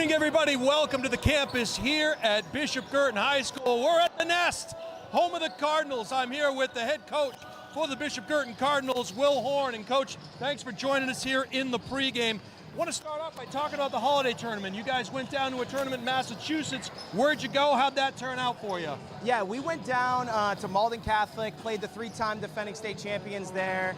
evening, everybody. Welcome to the campus here at Bishop Guertin High School. We're at the Nest, home of the Cardinals. I'm here with the head coach for the Bishop Guertin Cardinals, Will Horn. And Coach, thanks for joining us here in the pregame. I want to start off by talking about the holiday tournament. You guys went down to a tournament in Massachusetts. Where'd you go? How'd that turn out for you? Yeah, we went down to Malden Catholic, played the three-time defending state champions there.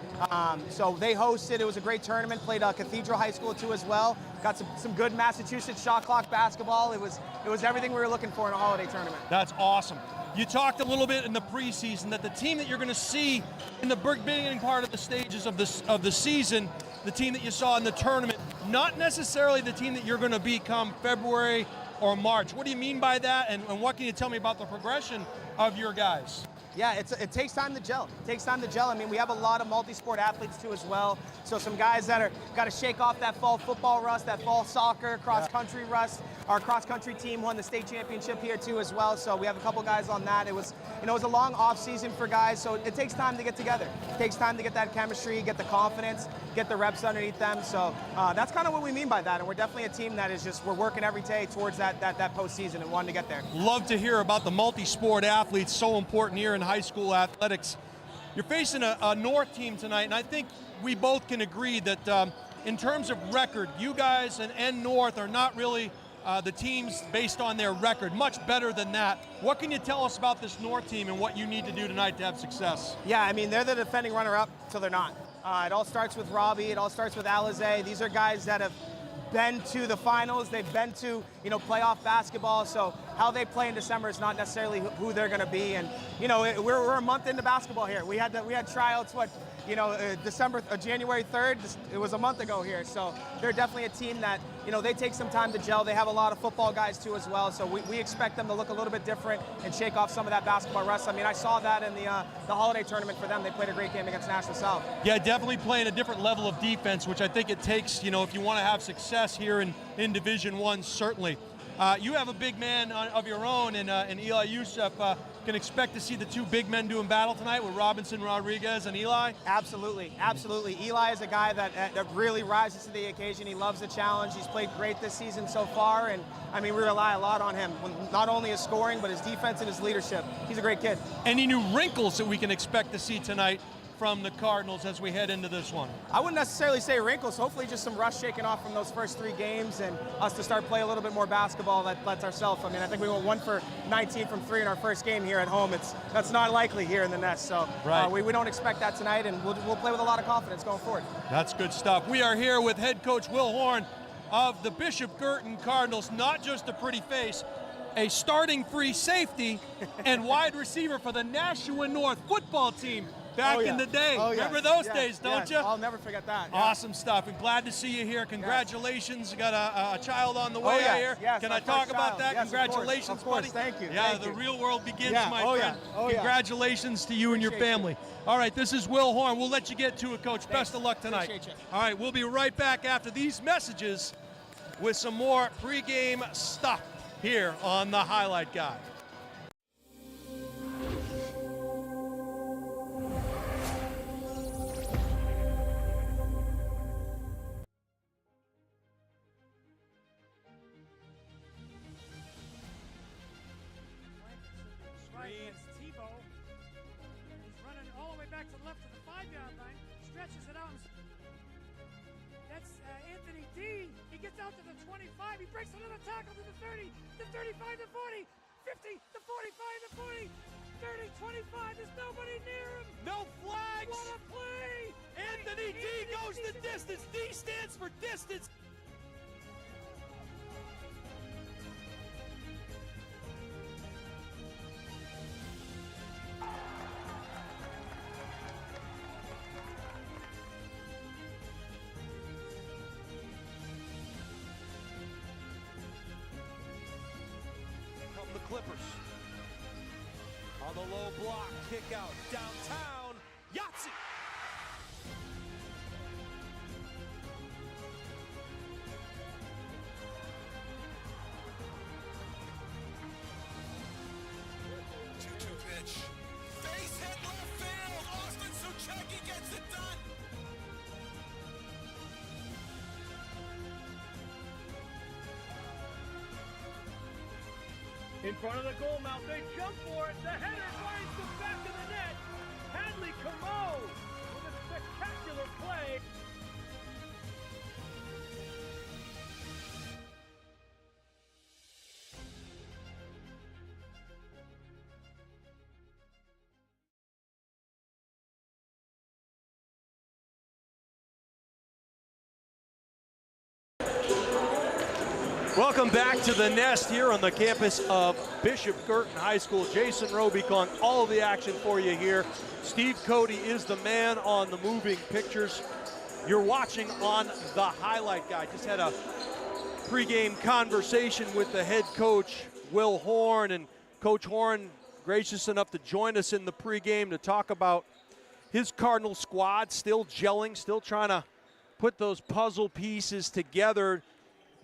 So they hosted. It was a great tournament. Played Cathedral High School too as well. Got some good Massachusetts shot clock basketball. It was everything we were looking for in a holiday tournament. That's awesome. You talked a little bit in the preseason that the team that you're going to see in the beginning part of the stages of the season, the team that you saw in the tournament, not necessarily the team that you're going to be come February or March. What do you mean by that, and what can you tell me about the progression of your guys? Yeah, it takes time to gel. It takes time to gel. I mean, we have a lot of multi-sport athletes too as well. So some guys that are got to shake off that fall football rust, that fall soccer, cross-country rust. Our cross-country team won the state championship here too as well. So we have a couple guys on that. It was a long off season for guys. So it takes time to get together. It takes time to get that chemistry, get the confidence, get the reps underneath them. So that's kind of what we mean by that. And we're definitely a team that is we're working every day towards that postseason and wanting to get there. Love to hear about the multi-sport athletes, so important here in high school athletics. You're facing a North team tonight, and I think we both can agree that in terms of record, you guys and North are not really the teams based on their record, much better than that. What can you tell us about this North team and what you need to do tonight to have success? Yeah, I mean, they're the defending runner-up till they're not. It all starts with Robbie, it all starts with Alizé. These are guys that have been to the finals, they've been to playoff basketball, so how they play in December is not necessarily who they're going to be. And we're a month into basketball here. We had tryouts January 3rd. It was a month ago here, so they're definitely a team that they take some time to gel. They have a lot of football guys too as well, so we expect them to look a little bit different and shake off some of that basketball rust. I mean, I saw that in the holiday tournament for them. They played a great game against Nashua South. Yeah, definitely playing a different level of defense, which I think it takes, if you want to have success here in Division I, certainly. You have a big man of your own in Eli Youssef. Can expect to see the two big men doing battle tonight with Robinson Rodriguez and Eli? Absolutely, absolutely. Eli is a guy that really rises to the occasion. He loves the challenge. He's played great this season so far, and I mean, we rely a lot on him, not only his scoring, but his defense and his leadership. He's a great kid. Any new wrinkles that we can expect to see tonight from the Cardinals as we head into this one? I wouldn't necessarily say wrinkles. Hopefully just some rust shaking off from those first 3 games and us to start play a little bit more basketball that's ourselves. I mean, I think we went 1 for 19 from 3 in our first game here at home. That's not likely here in the Nest. So right. We don't expect that tonight, and we'll play with a lot of confidence going forward. That's good stuff. We are here with head coach Will Horn of the Bishop Guertin Cardinals. Not just a pretty face, a starting free safety and wide receiver for the Nashua North football team. Back in the day. Remember those days, don't you? I'll never forget that. Yeah. Awesome stuff, and glad to see you here. Congratulations. You got a child on the way here. Yes, can I talk about that? Yes, Congratulations, of course. buddy. Thank you. Yeah, Thank the you. real world begins, my friend. Yeah. Congratulations to you and your family. All right, this is Will Horn. We'll let you get to it, Coach. Thanks. Best of luck tonight. Appreciate you. All right, we'll be right back after these messages with some more pregame stuff here on the Highlight Guy. Out to the 25, he breaks another tackle to the 30, the 35, the 40, 50, the 45, the 40, 30, 25, there's nobody near him. No flags. What a play. Anthony D goes the distance. D stands for distance. The Clippers on the low block, kick out downtown, Yahtzee. Pitch, face hit left field, Austin Suchecki gets it done. In front of the goal mouth, they jump for it. The header finds the back of the net. Hadley Camo with a spectacular play. Welcome back to the Nest here on the campus of Bishop Guertin High School. Jason Roby calling all of the action for you here. Steve Cody is the man on the moving pictures. You're watching on the highlight guy. Just had a pregame conversation with the head coach, Will Horn, and Coach Horn gracious enough to join us in the pregame to talk about his Cardinal squad, still gelling, still trying to put those puzzle pieces together.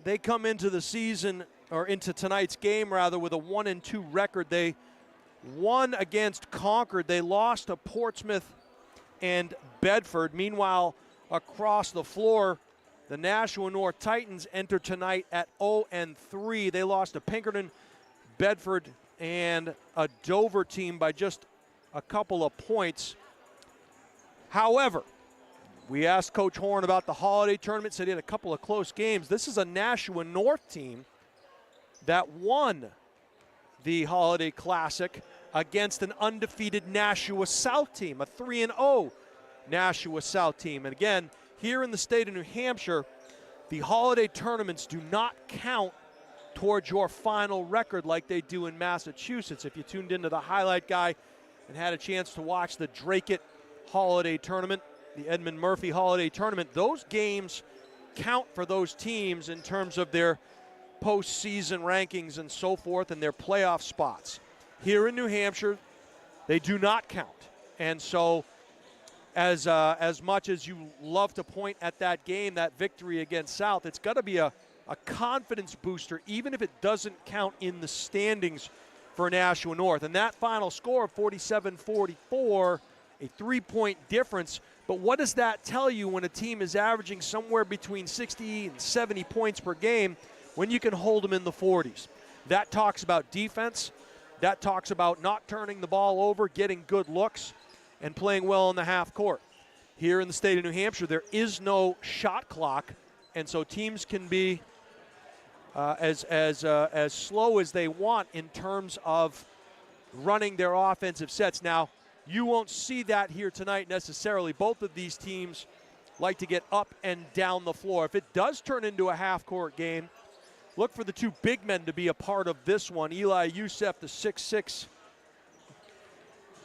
They come into the season, or into tonight's game rather, with a 1-2 record. They won against Concord. They lost to Portsmouth and Bedford. Meanwhile, across the floor, the Nashua North Titans enter tonight at 0-3. They lost to Pinkerton, Bedford, and a Dover team by just a couple of points. However, we asked Coach Horn about the holiday tournament, said he had a couple of close games. This is a Nashua North team that won the Holiday Classic against an undefeated Nashua South team, a 3-0 Nashua South team. And again, here in the state of New Hampshire, the holiday tournaments do not count towards your final record like they do in Massachusetts. If you tuned into the highlight guy and had a chance to watch the Drake-It Holiday Tournament, the Edmund Murphy Holiday Tournament, those games count for those teams in terms of their postseason rankings and so forth and their playoff spots. Here in New Hampshire, they do not count. And so as much as you love to point at that game, that victory against South, it's got to be a confidence booster, even if it doesn't count in the standings for Nashua North. And that final score of 47-44, a 3-point difference. But what does that tell you when a team is averaging somewhere between 60 and 70 points per game when you can hold them in the 40s? That talks about defense. That talks about not turning the ball over, getting good looks, and playing well in the half court. Here in the state of New Hampshire, there is no shot clock, and so teams can be as slow as they want in terms of running their offensive sets. Now, you won't see that here tonight necessarily. Both of these teams like to get up and down the floor. If it does turn into a half-court game, look for the two big men to be a part of this one. Eli Youssef, the 6'6"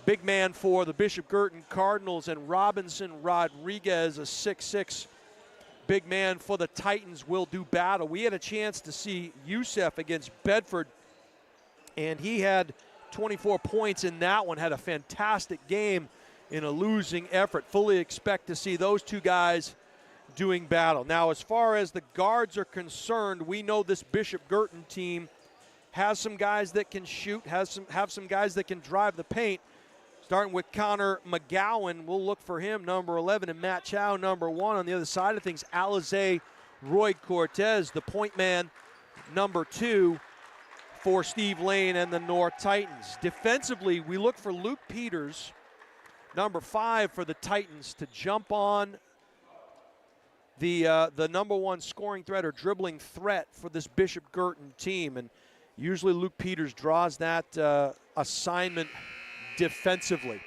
big man for the Bishop Guertin Cardinals, and Robinson Rodriguez, a 6'6" big man for the Titans, will do battle. We had a chance to see Youssef against Bedford, and he had 24 points in that one, had a fantastic game in a losing effort. Fully expect to see those two guys doing battle. Now, as far as the guards are concerned, we know this Bishop Guertin team has some guys that can shoot, have some guys that can drive the paint. Starting with Connor McGowan, we'll look for him, number 11, and Matt Chow, number 1. On the other side of things, Alize Roy Cortez, the point man, number 2. For Steve Lane and the North Titans. Defensively, we look for Luke Peters, number 5 for the Titans, to jump on the number 1 scoring threat or dribbling threat for this Bishop Guertin team. And usually Luke Peters draws that assignment defensively.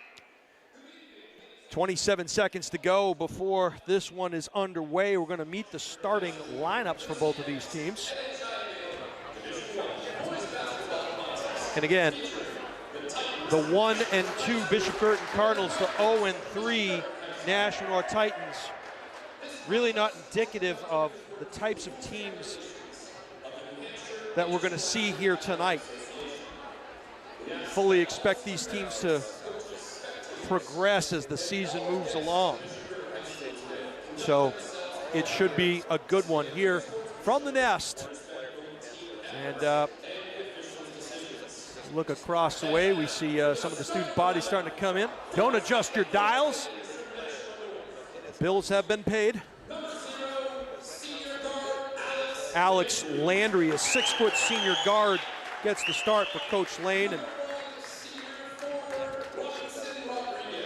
27 seconds to go before this one is underway. We're going to meet the starting lineups for both of these teams. And again, the 1-2 Bishop Guertin Cardinals, the 0-3 Nashua North Titans. Really not indicative of the types of teams that we're going to see here tonight. Fully expect these teams to progress as the season moves along. So it should be a good one here from the Nest. And look across the way, we see some of the student bodies starting to come in. Don't adjust your dials. Bills have been paid. Alex Landry, a 6-foot senior guard gets the start for Coach Lane. And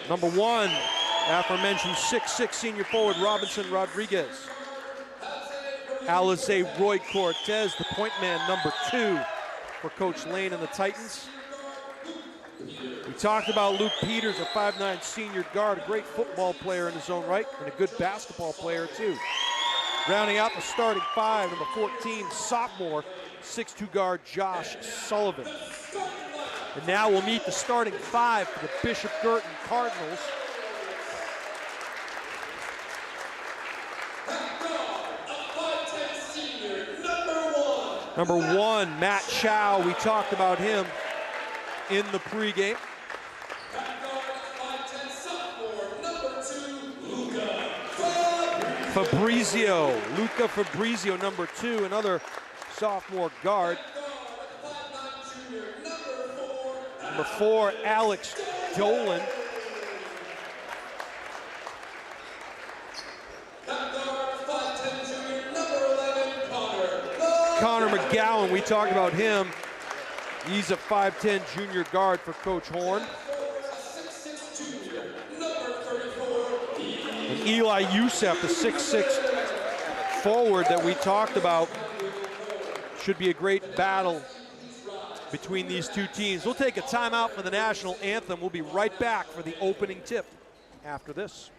number 1, aforementioned 6'6" senior forward Robinson Rodriguez. Alize Roy Cortez, the point man, number 2 for Coach Lane and the Titans. We talked about Luke Peters, a 5'9" senior guard, a great football player in his own right, and a good basketball player too. Rounding out the starting 5, number 14, sophomore, 6'2" guard Josh Sullivan. And now we'll meet the starting 5 for the Bishop Guertin Cardinals. Number 1, Matt Chow. We talked about him in the pregame. Luca Fabrizio, number 2, another sophomore guard. Number 4, Alex Dolan. Connor McGowan, we talked about him. He's a 5'10" junior guard for Coach Horn. And Eli Youssef, the 6'6" forward that we talked about. Should be a great battle between these two teams. We'll take a timeout for the national anthem. We'll be right back for the opening tip after this.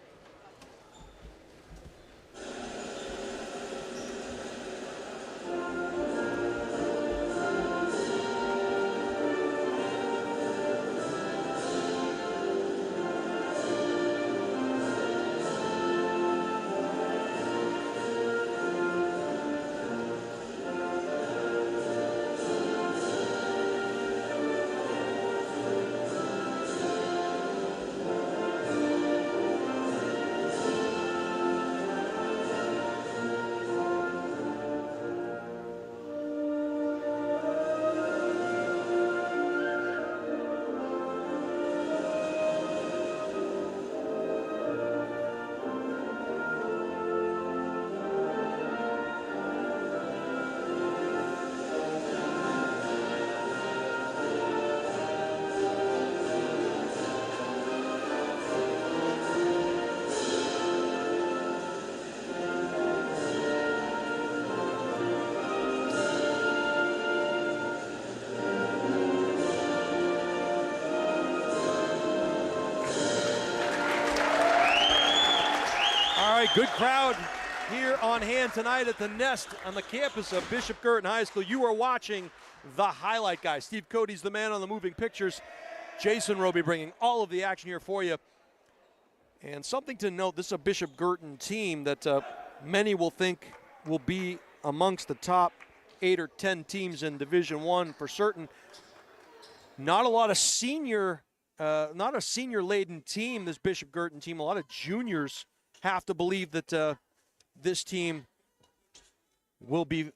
Good crowd here on hand tonight at the Nest on the campus of Bishop Guertin High School. You are watching the highlight guy. Steve Cody's the man on the moving pictures. Jason Roby bringing all of the action here for you. And something to note, this is a Bishop Guertin team that many will think will be amongst the top 8 or 10 teams in Division I for certain. Not a lot of senior, not a senior-laden team, this Bishop Guertin team. A lot of juniors have to believe that this team will be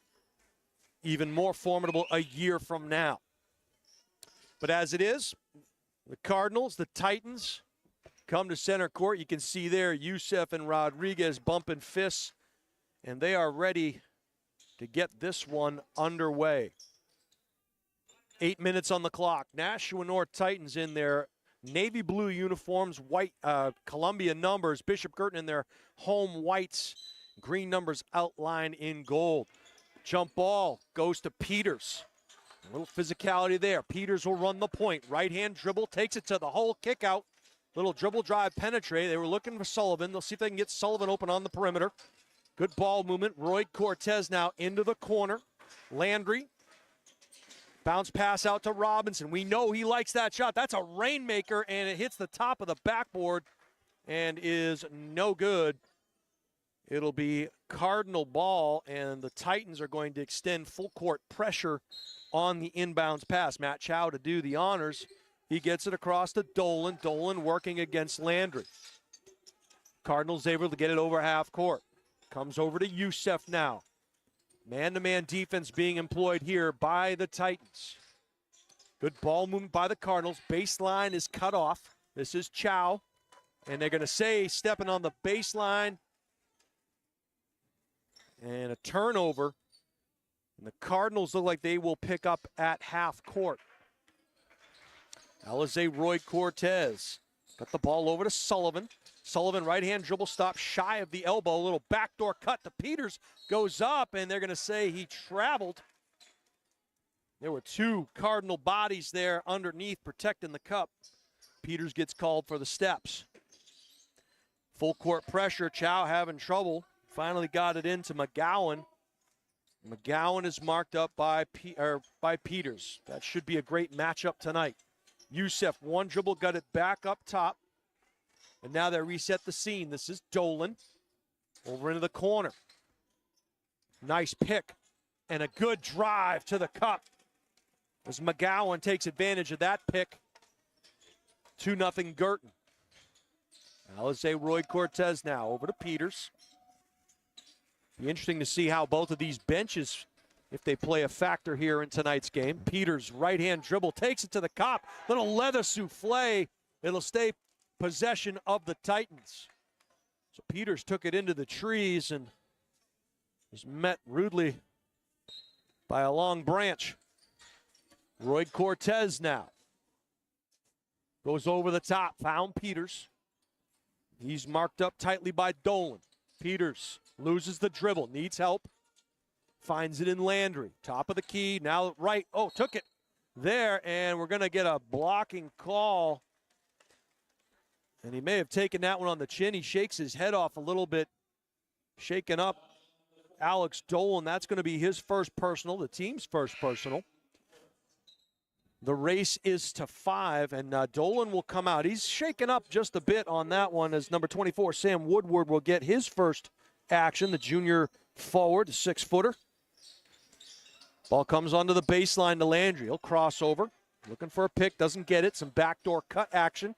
even more formidable a year from now. But as it is, the Cardinals, the Titans, come to center court. You can see there Youssef and Rodriguez bumping fists, and they are ready to get this one underway. 8 minutes on the clock. Nashua North Titans in their navy blue uniforms, white Columbia numbers. Bishop Guertin in their home whites, green numbers outlined in gold. Jump ball goes to Peters. A little physicality there. Peters will run the point. Right-hand dribble, takes it to the hole, kick out. Little dribble drive penetrate. They were looking for Sullivan. They'll see if they can get Sullivan open on the perimeter. Good ball movement. Roy Cortez now into the corner. Landry. Bounce pass out to Robinson. We know he likes that shot. That's a rainmaker, and it hits the top of the backboard and is no good. It'll be Cardinal ball, and the Titans are going to extend full court pressure on the inbounds pass. Matt Chow to do the honors. He gets it across to Dolan. Dolan working against Landry. Cardinals able to get it over half court. Comes over to Youssef now. Man-to-man defense being employed here by the Titans. Good ball movement by the Cardinals. Baseline is cut off. This is Chow. And they're going to say stepping on the baseline. And a turnover. And the Cardinals look like they will pick up at half court. Alize Roy Cortez got the ball over to Sullivan. Sullivan right-hand dribble stop shy of the elbow. A little backdoor cut to Peters. Goes up, and they're going to say he traveled. There were two Cardinal bodies there underneath protecting the cup. Peters gets called for the steps. Full court pressure. Chow having trouble. Finally got it into McGowan. McGowan is marked up by Peters. That should be a great matchup tonight. Youssef, one dribble, got it back up top. And now they reset the scene. This is Dolan over into the corner. Nice pick and a good drive to the cup as McGowan takes advantage of that pick. 2-0 Guertin. Alize Roy Cortez now over to Peters. Be interesting to see how both of these benches, if they play a factor here in tonight's game. Peters, right-hand dribble, takes it to the cup. Little leather souffle. It'll stay possession of the Titans. So Peters took it into the trees and was met rudely by a long branch. Roy Cortez now goes over the top, found Peters. He's marked up tightly by Dolan. Peters loses the dribble, needs help. Finds it in Landry, top of the key, now right. Oh, took it there, and we're going to get a blocking call. And he may have taken that one on the chin. He shakes his head off a little bit, shaking up Alex Dolan. That's going to be his first personal, the team's first personal. The race is to 5, and Dolan will come out. He's shaken up just a bit on that one as number 24, Sam Woodward, will get his first action, the junior forward, the 6-footer. Ball comes onto the baseline to Landry. He'll cross over, looking for a pick, doesn't get it. Some backdoor cut action.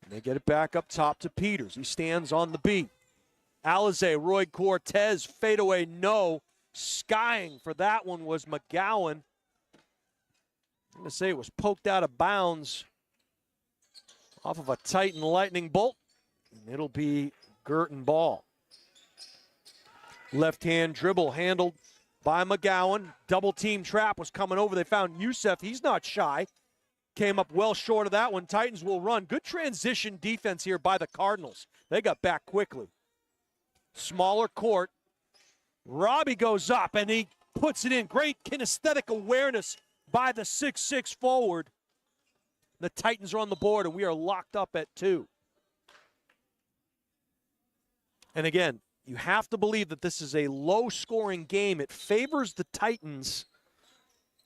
And they get it back up top to Peters. He stands on the B. Alize, Roy Cortez, fadeaway, no. Skying for that one was McGowan. I'm going to say it was poked out of bounds off of a Titan lightning bolt. And it'll be Guertin ball. Left-hand dribble handled by McGowan. Double team trap was coming over. They found Youssef. He's not shy. Came up well short of that one. Titans will run. Good transition defense here by the Cardinals. They got back quickly. Smaller court. Robbie goes up and he puts it in. Great kinesthetic awareness by the 6'6" forward. The Titans are on the board and we are locked up at 2. And again, you have to believe that this is a low-scoring game. It favors the Titans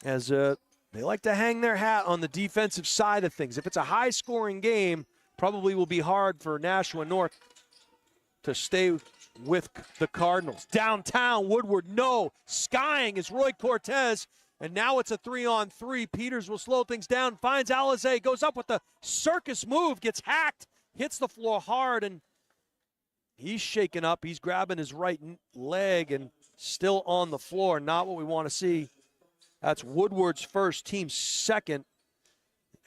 as they like to hang their hat on the defensive side of things. If it's a high-scoring game, probably will be hard for Nashua North to stay with the Cardinals. Downtown, Woodward, no. Skying is Roy Cortez, and now it's a 3-on-3. Peters will slow things down, finds Alize, goes up with the circus move, gets hacked, hits the floor hard, and he's shaken up. He's grabbing his right leg and still on the floor. Not what we want to see. That's Woodward's first, team second.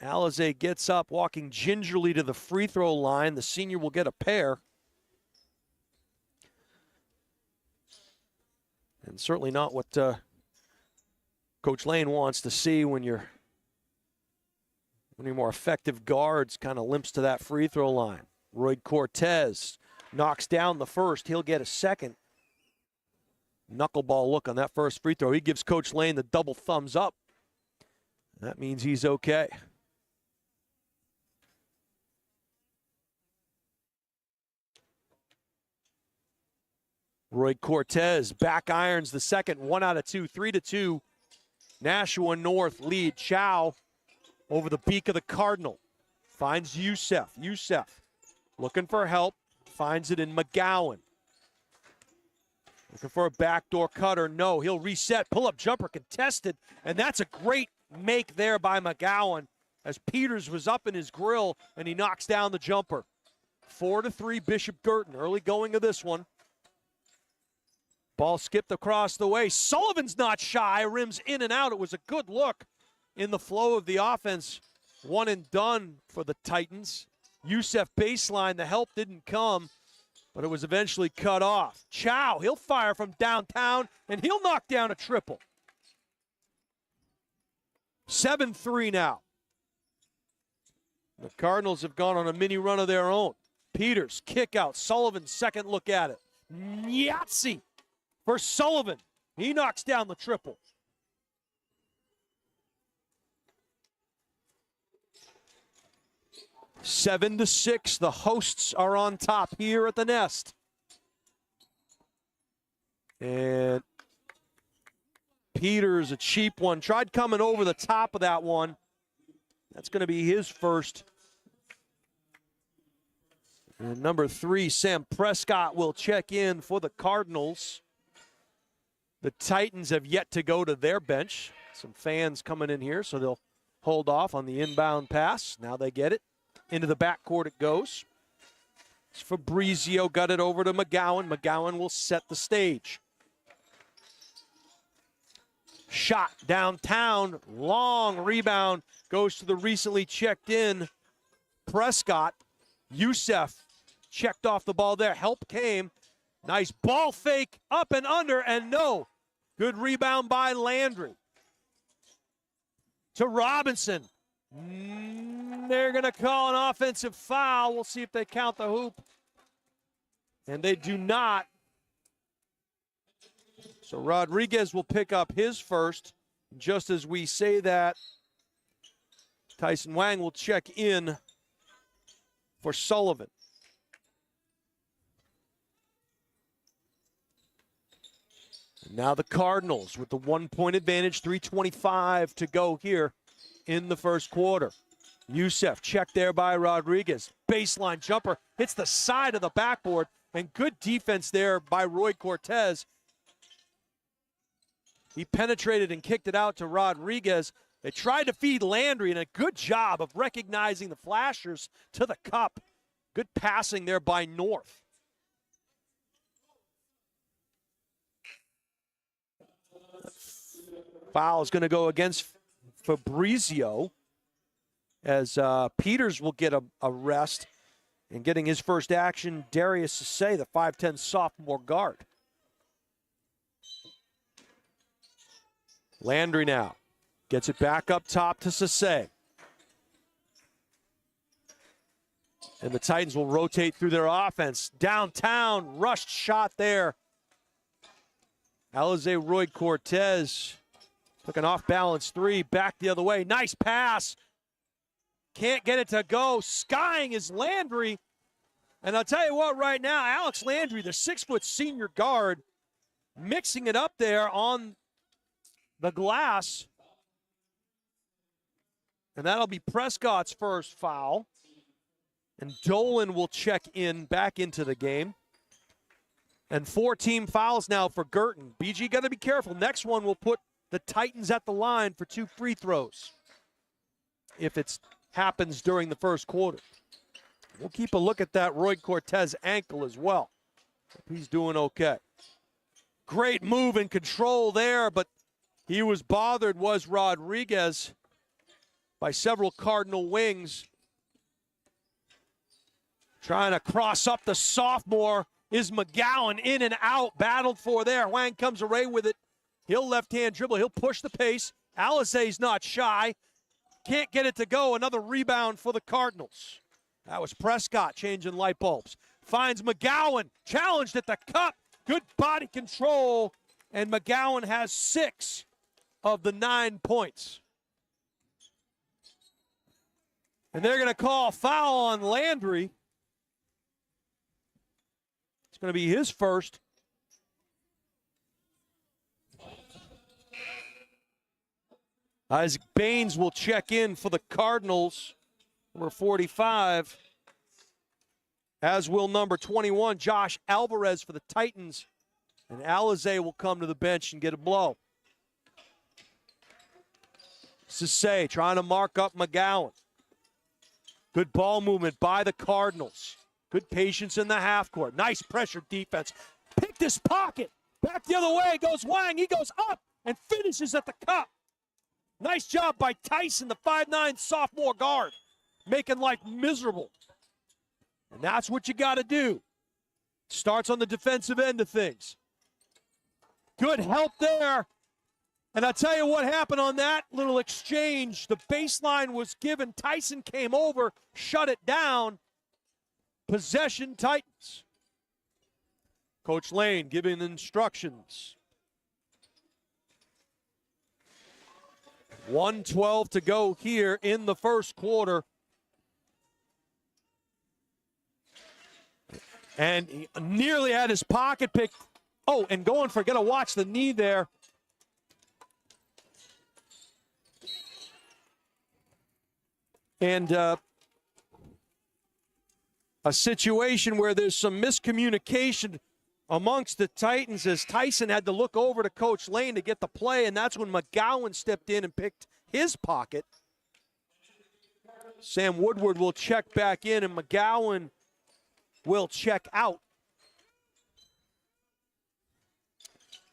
Alize gets up, walking gingerly to the free throw line. The senior will get a pair. And certainly not what Coach Lane wants to see when your more effective guards kind of limps to that free throw line. Roy Cortez knocks down the first. He'll get a second. Knuckleball look on that first free throw. He gives Coach Lane the double thumbs up. That means he's okay. Roy Cortez back irons the second. 1 out of 2, 3-2. Nashua North lead. Chow over the beak of the Cardinal. Finds Youssef. Youssef looking for help. Finds it in McGowan. Looking for a backdoor cutter. No, he'll reset. Pull-up jumper contested. And that's a great make there by McGowan as Peters was up in his grill and he knocks down the jumper. 4-3 Bishop Guertin. Early going of this one. Ball skipped across the way. Sullivan's not shy. Rims in and out. It was a good look in the flow of the offense. 1 and done for the Titans. Youssef baseline. The help didn't come. but it was eventually cut off. Chow, he'll fire from downtown, and he'll knock down a triple. 7-3 now. The Cardinals have gone on a mini run of their own. Peters, kick out. Sullivan, second look at it. Yahtzee for Sullivan. He knocks down the triple. Seven to 6. The hosts are on top here at the Nest. And Peters, a cheap one, tried coming over the top of that one. That's going to be his first. And number 3, Sam Prescott will check in for the Cardinals. The Titans have yet to go to their bench. Some fans coming in here, so they'll hold off on the inbound pass. Now they get it. Into the backcourt it goes. Fabrizio got it over to McGowan. McGowan will set the stage. Shot downtown, long rebound, goes to the recently checked in Prescott. Youssef checked off the ball there. Help came. Nice ball fake, up and under, and no. Good rebound by Landry. To Robinson. They're going to call an offensive foul. We'll see if they count the hoop. And they do not. So Rodriguez will pick up his first. Just as we say that, Tyson Wang will check in for Sullivan. And now the Cardinals with the 1-point advantage, 3:25 to go here in the first quarter. Youssef checked there by Rodriguez. Baseline jumper hits the side of the backboard, and good defense there by Roy Cortez. He penetrated and kicked it out to Rodriguez. They tried to feed Landry, and a good job of recognizing the flashers to the cup. Good passing there by North. Foul is going to go against Fabrizio as Peters will get a rest. And getting his first action, Darius Sase, the 5'10 sophomore guard. Landry now gets it back up top to Sase. And the Titans will rotate through their offense. Downtown, rushed shot there. Alize Roy Cortez took an off-balance three, back the other way. Nice pass. Can't get it to go. Skying is Landry. And I'll tell you what, right now, Alex Landry, the 6-foot senior guard, mixing it up there on the glass. And that'll be Prescott's first foul. And Dolan will check in back into the game. And 4 team fouls now for Guertin. BG got to be careful. Next one will put the Titans at the line for 2 free throws if it happens during the first quarter. We'll keep a look at that Roy Cortez ankle as well. He's doing okay. Great move and control there, but he was bothered, was Rodriguez, by several Cardinal wings. Trying to cross up the sophomore is McGowan, in and out, battled for there. Wang comes away with it. He'll left-hand dribble. He'll push the pace. Alize's not shy. Can't get it to go. Another rebound for the Cardinals. That was Prescott changing light bulbs. Finds McGowan, challenged at the cup. Good body control, and McGowan has 6 of the 9 points. And they're going to call a foul on Landry. It's going to be his first. Isaac Baines will check in for the Cardinals, number 45, as will number 21, Josh Alvarez for the Titans. And Alize will come to the bench and get a blow. Sase trying to mark up McGowan. Good ball movement by the Cardinals. Good patience in the half court. Nice pressure defense. Picked his pocket. Back the other way goes Wang. He goes up and finishes at the cup. Nice job by Tyson, the 5'9 sophomore guard, making life miserable. And that's what you got to do. Starts on the defensive end of things. Good help there. And I'll tell you what happened on that little exchange. The baseline was given. Tyson came over, shut it down. Possession Titans. Coach Lane giving instructions. 1:12 to go here in the first quarter. And he nearly had his pocket picked. Oh, and going for, gotta watch the knee there. And a situation where there's some miscommunication amongst the Titans as Tyson had to look over to Coach Lane to get the play, and that's when McGowan stepped in and picked his pocket. Sam Woodward will check back in, and McGowan will check out.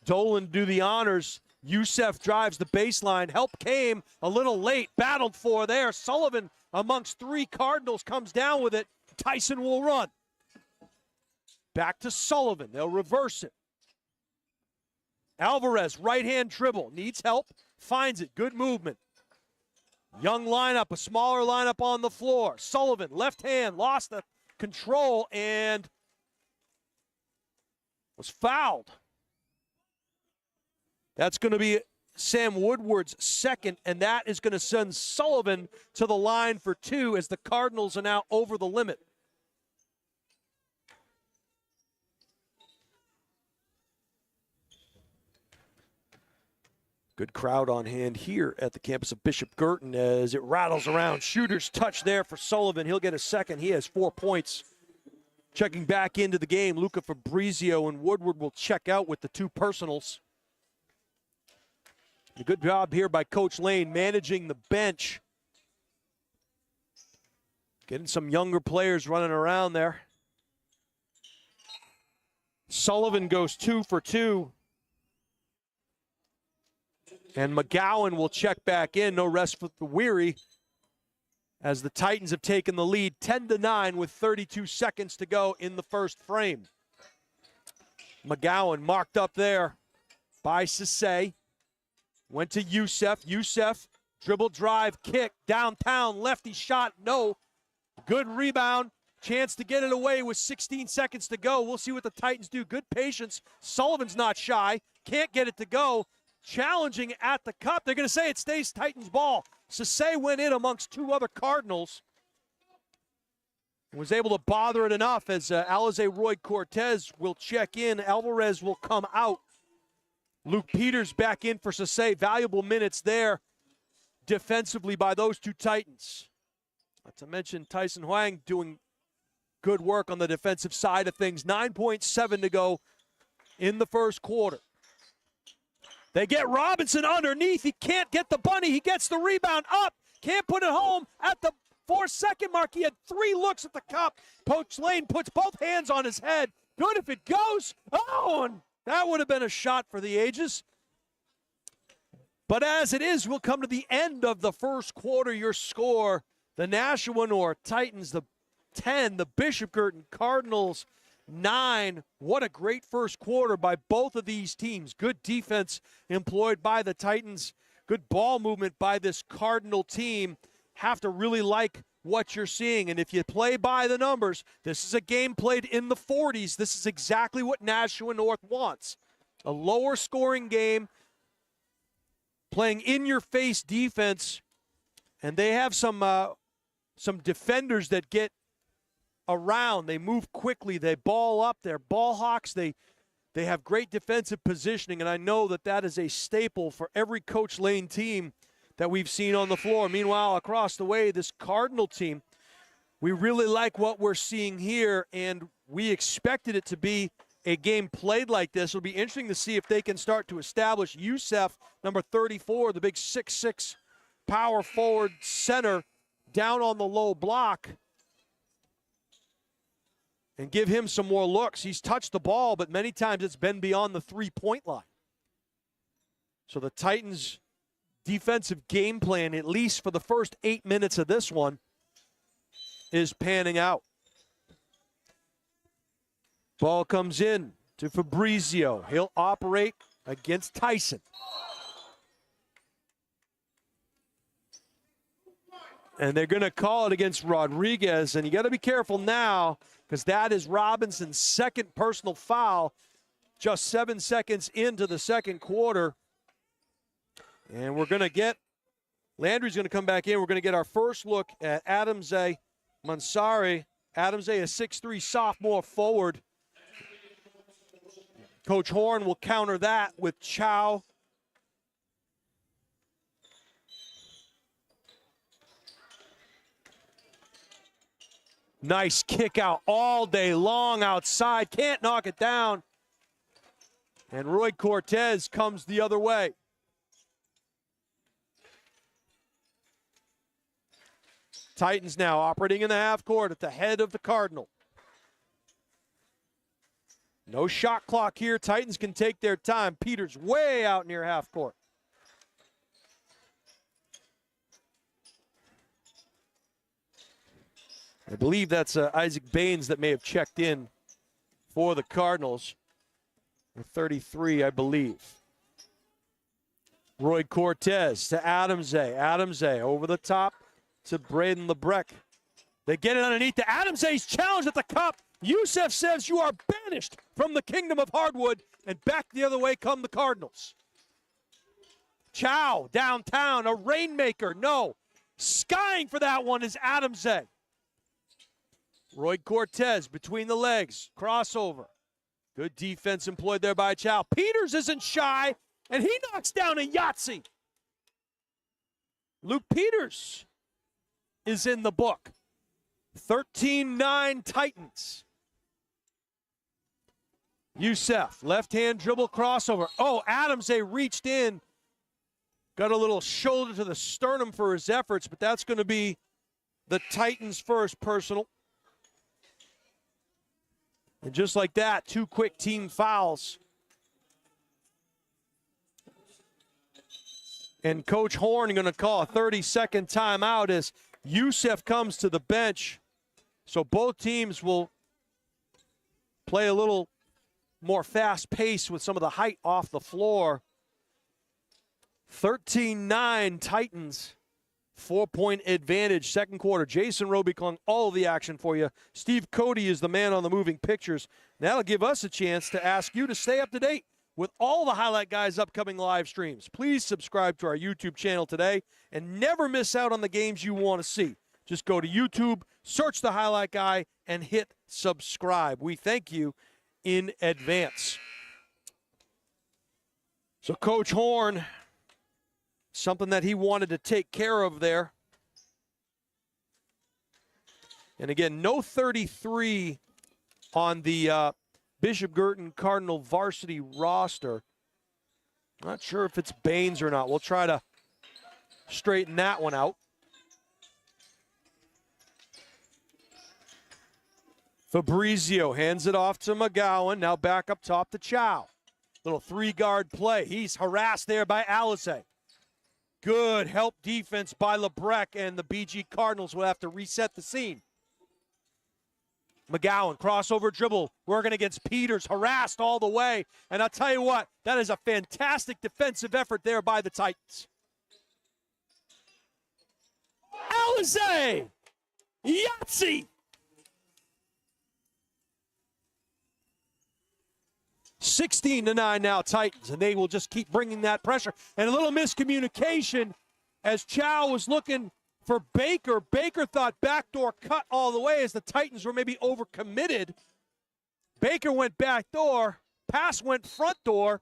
Dolan do the honors. Youssef drives the baseline. Help came a little late. Battled for there. Sullivan amongst three Cardinals comes down with it. Tyson will run. Back to Sullivan. They'll reverse it. Alvarez, right-hand dribble. Needs help. Finds it. Good movement. Young lineup, a smaller lineup on the floor. Sullivan, left hand, lost the control and was fouled. That's going to be Sam Woodward's second, and that is going to send Sullivan to the line for two as the Cardinals are now over the limit. Good crowd on hand here at the campus of Bishop Guertin as it rattles around. Shooter's touch there for Sullivan. He'll get a second. He has 4 points. Checking back into the game, Luca Fabrizio and Woodward will check out with the two personals. A good job here by Coach Lane managing the bench. Getting some younger players running around there. Sullivan goes 2 for 2. And McGowan will check back in. No rest for the weary as the Titans have taken the lead 10-9 with 32 seconds to go in the first frame. McGowan marked up there by Sisse. Went to Youssef. Youssef, dribble drive, kick, downtown, lefty shot, no. Good rebound. Chance to get it away with 16 seconds to go. We'll see what the Titans do. Good patience. Sullivan's not shy. Can't get it to go. Challenging at the cup. They're going to say it stays Titans ball. Sisse went in amongst two other Cardinals. Was able to bother it enough as Alize Roy Cortez will check in. Alvarez will come out. Luke Peters back in for Sisse. Valuable minutes there defensively by those two Titans. Not to mention Tyson Huang doing good work on the defensive side of things. 9.7 to go in the first quarter. They get Robinson underneath. He can't get the bunny. He gets the rebound up. Can't put it home at the 4-second mark. He had 3 looks at the cup. Coach Lane puts both hands on his head. Good if it goes. Oh, and that would have been a shot for the ages. But as it is, we'll come to the end of the first quarter. Your score, the Nashua North Titans, the 10, the Bishop Guertin Cardinals, 9. What a great first quarter by both of these teams. Good defense employed by the Titans. Good ball movement by this Cardinal team. Have to really like what you're seeing. And if you play by the numbers, this is a game played in the 40s. This is exactly what Nashua North wants. A lower scoring game, playing in-your-face defense. And they have some defenders that get around. They move quickly. They ball up. They're ball hawks. They have great defensive positioning, and I know that that is a staple for every Coach Lane team that we've seen on the floor. Meanwhile, across the way, this Cardinal team, we really like what we're seeing here, and we expected it to be a game played like this. It'll be interesting to see if they can start to establish Youssef, number 34, the big 6'6" power forward center, down on the low block, and give him some more looks. He's touched the ball, but many times it's been beyond the three-point line. So the Titans' defensive game plan, at least for the first 8 minutes of this one, is panning out. Ball comes in to Fabrizio. He'll operate against Tyson. And they're going to call it against Rodriguez. And you got to be careful now because that is Robinson's second personal foul just 7 seconds into the second quarter. And we're going to get, Landry's going to come back in. We're going to get our first look at Adamze Mansari. Adamze, a 6'3" sophomore forward. Coach Horn will counter that with Chow. Nice kick out all day long outside. Can't knock it down. And Roy Cortez comes the other way. Titans now operating in the half court at the head of the Cardinal. No shot clock here. Titans can take their time. Peters way out near half court. I believe that's Isaac Baines that may have checked in for the Cardinals. 33, I believe. Roy Cortez to Adamze. Adamze over the top to Braden Lebrecht. They get it underneath to Adamze's challenge at the cup. Youssef says you are banished from the kingdom of hardwood, and back the other way come the Cardinals. Chow downtown, a rainmaker. No. Skying for that one is Adamze. Roy Cortez between the legs, crossover. Good defense employed there by Chow. Peters isn't shy, and he knocks down a Yahtzee. Luke Peters is in the book. 13-9 Titans. Youssef, left-hand dribble crossover. Oh, Adamze reached in. Got a little shoulder to the sternum for his efforts, but that's going to be the Titans' first personal. And just like that, 2 quick team fouls. And Coach Horn going to call a 30-second timeout as Youssef comes to the bench. So both teams will play a little more fast pace with some of the height off the floor. 13-9 Titans. 4-point advantage, second quarter. Jason Roby calling all of the action for you. Steve Cody is the man on the moving pictures. That'll give us a chance to ask you to stay up to date with all the Highlight Guys' upcoming live streams. Please subscribe to our YouTube channel today and never miss out on the games you want to see. Just go to YouTube, search the Highlight Guy, and hit subscribe. We thank you in advance. So Coach Horn, something that he wanted to take care of there. And again, no 33 on the Bishop Guertin Cardinal varsity roster. Not sure if it's Baines or not. We'll try to straighten that one out. Fabrizio hands it off to McGowan. Now back up top to Chow. Little 3-guard play. He's harassed there by Alizé. Good help defense by Lebrecht, and the BG Cardinals will have to reset the scene. McGowan, crossover dribble, working against Peters, harassed all the way. And I'll tell you what, that is a fantastic defensive effort there by the Titans. Alizé! Yahtzee! 16-9 now Titans, and they will just keep bringing that pressure. And a little miscommunication as Chow was looking for Baker. Baker thought backdoor cut all the way as the Titans were maybe overcommitted. Baker went back door, pass went front door.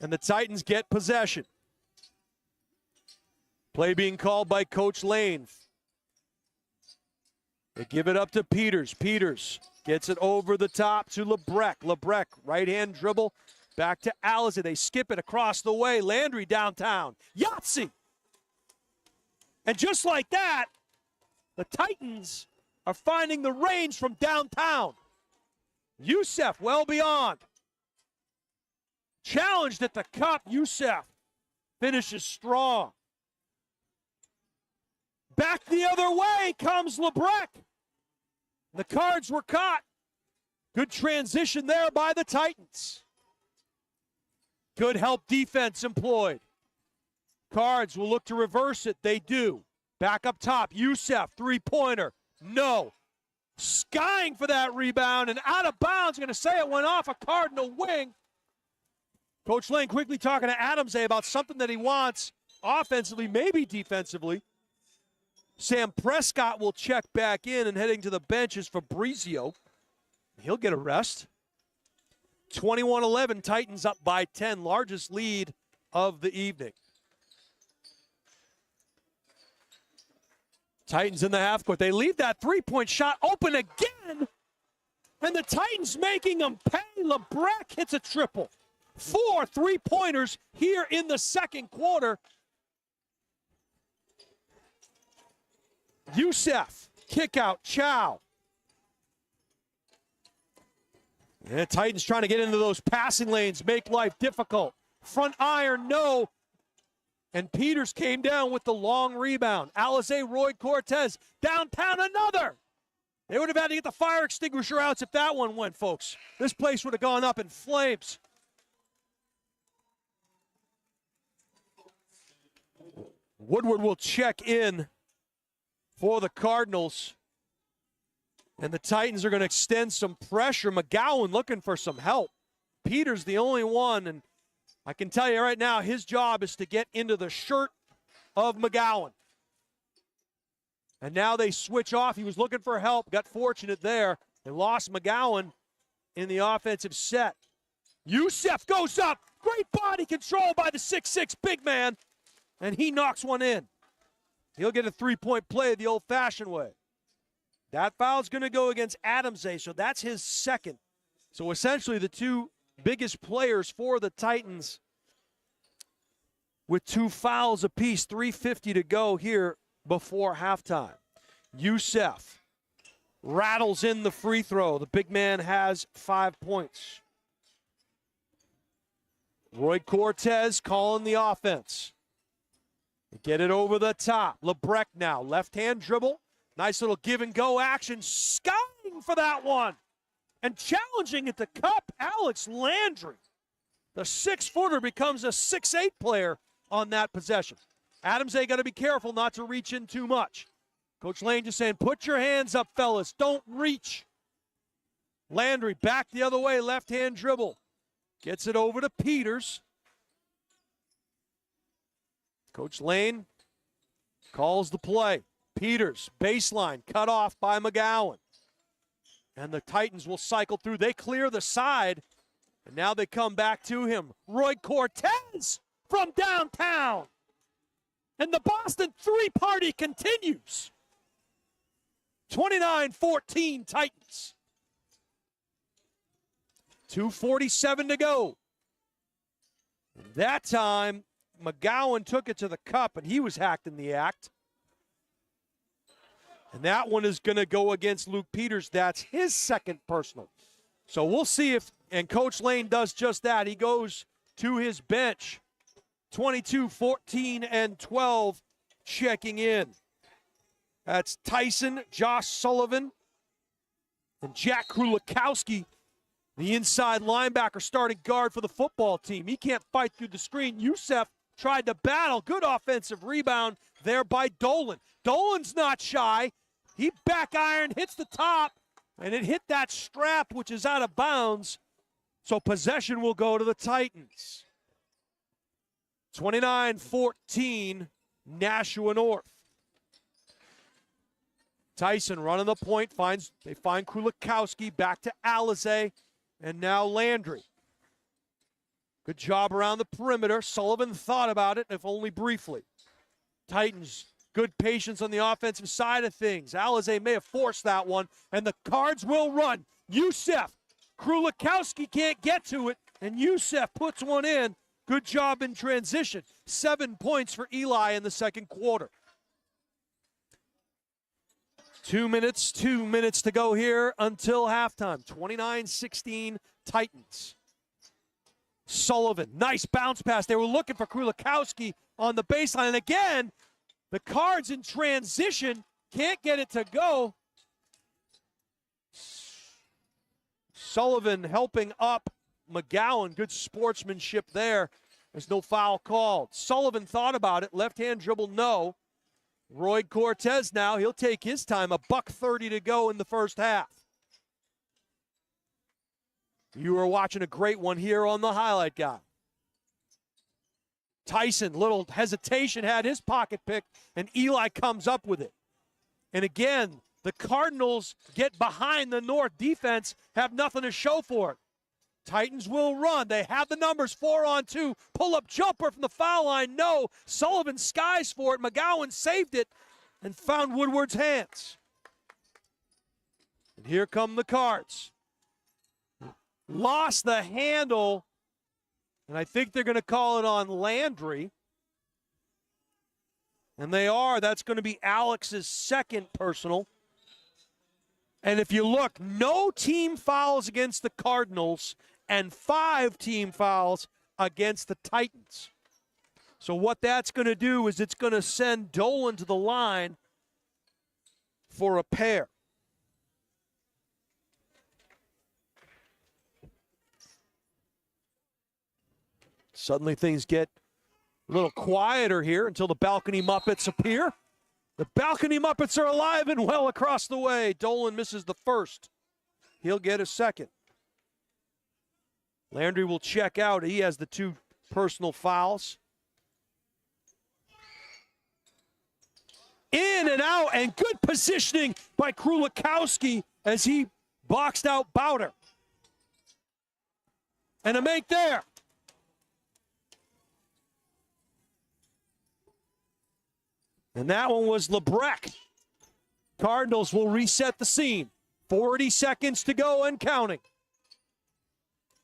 And the Titans get possession. Play being called by Coach Lane. They give it up to Peters. Peters gets it over the top to Lebrecht. Lebrecht, right-hand dribble, back to Alizé. They skip it across the way. Landry downtown. Yahtzee! And just like that, the Titans are finding the range from downtown. Youssef well beyond. Challenged at the cup. Youssef finishes strong. Back the other way comes LeBrecq. The Cards were caught. Good transition there by the Titans. Good help defense employed. Cards will look to reverse it. They do. Back up top. Youssef, three-pointer. No. Skying for that rebound and out of bounds. Going to say it went off a Cardinal wing. Coach Lane quickly talking to Adamsay about something that he wants offensively, maybe defensively. Sam Prescott will check back in, and heading to the bench is Fabrizio. He'll get a rest. 21-11, Titans up by 10, largest lead of the evening. Titans in the half court. They leave that three-point shot open again, and the Titans making them pay. LeBrecq hits a triple. 4 3-pointers here in the second quarter. Youssef, kick out, Chow. And Titans trying to get into those passing lanes, make life difficult. Front iron, no. And Peters came down with the long rebound. Alizé, Roy Cortez, downtown another. They would have had to get the fire extinguisher out if that one went, folks. This place would have gone up in flames. Woodward will check in for the Cardinals. And the Titans are going to extend some pressure. McGowan looking for some help. Peters the only one, and I can tell you right now, his job is to get into the shirt of McGowan. And now they switch off. He was looking for help, got fortunate there. They lost McGowan in the offensive set. Youssef goes up. Great body control by the 6'6" big man. And he knocks one in. He'll get a three-point play the old-fashioned way. That foul's going to go against Adamsay, so that's his second. So essentially the two biggest players for the Titans with 2 fouls apiece, 3:50 to go here before halftime. Youssef rattles in the free throw. The big man has 5 points. Roy Cortez calling the offense. Get it over the top. LeBrecq now, left-hand dribble. Nice little give-and-go action. Skying for that one. And challenging at the cup, Alex Landry. The 6-footer becomes a 6'8" player on that possession. Adamsay got to be careful not to reach in too much. Coach Lane just saying, put your hands up, fellas. Don't reach. Landry back the other way, left-hand dribble. Gets it over to Peters. Coach Lane calls the play. Peters, baseline, cut off by McGowan. And the Titans will cycle through. They clear the side, and now they come back to him. Roy Cortez from downtown. And the Boston three-party continues. 29-14 Titans. 2:47 to go. That time, McGowan took it to the cup, and he was hacked in the act. And that one is going to go against Luke Peters. That's his second personal. So we'll see if, and Coach Lane does just that. He goes to his bench. 22, 14, and 12 checking in. That's Tyson, Josh Sullivan, and Jack Krulikowski, the inside linebacker starting guard for the football team. He can't fight through the screen. Youssef tried to battle. Good offensive rebound there by Dolan. Dolan's not shy. He back iron, hits the top, and it hit that strap, which is out of bounds. So possession will go to the Titans. 29-14, Nashua North. Tyson running the point, they find Krulikowski, back to Alizé, and now Landry. Good job around the perimeter. Sullivan thought about it, if only briefly. Titans, good patience on the offensive side of things. Alizé may have forced that one, and the Cards will run. Youssef, Krulikowski can't get to it, and Youssef puts one in. Good job in transition. 7 points for Eli in the second quarter. 2 minutes to go here until halftime. 29-16 Titans. Sullivan, nice bounce pass. They were looking for Krulikowski on the baseline. And again, The Cards in transition, can't get it to go. Sullivan helping up McGowan. Good sportsmanship there. There's no foul called. Sullivan thought about it. Left-hand dribble, no. Roy Cortez now, he'll take his time. $1:30 to go in the first half. You are watching a great one here on the highlight guy. Tyson, little hesitation, had his pocket picked, and Eli comes up with it. And again, the Cardinals get behind the North defense, have nothing to show for it. Titans will run. They have the numbers, 4-on-2. Pull-up jumper from the foul line, no. Sullivan skies for it. McGowan saved it and found Woodward's hands. And here come the Cards. Lost the handle, and I think they're going to call it on Landry. And they are. That's going to be Alex's second personal. And if you look, no team fouls against the Cardinals and 5 team fouls against the Titans. So what that's going to do is it's going to send Dolan to the line for a pair. Suddenly things get a little quieter here until the balcony Muppets appear. The balcony Muppets are alive and well across the way. Dolan misses the first. He'll get a second. Landry will check out. He has the 2 personal fouls. In and out, and good positioning by Krulikowski as he boxed out Bowder. And a make there. And that one was Lebrecht. Cardinals will reset the scene. 40 seconds to go and counting.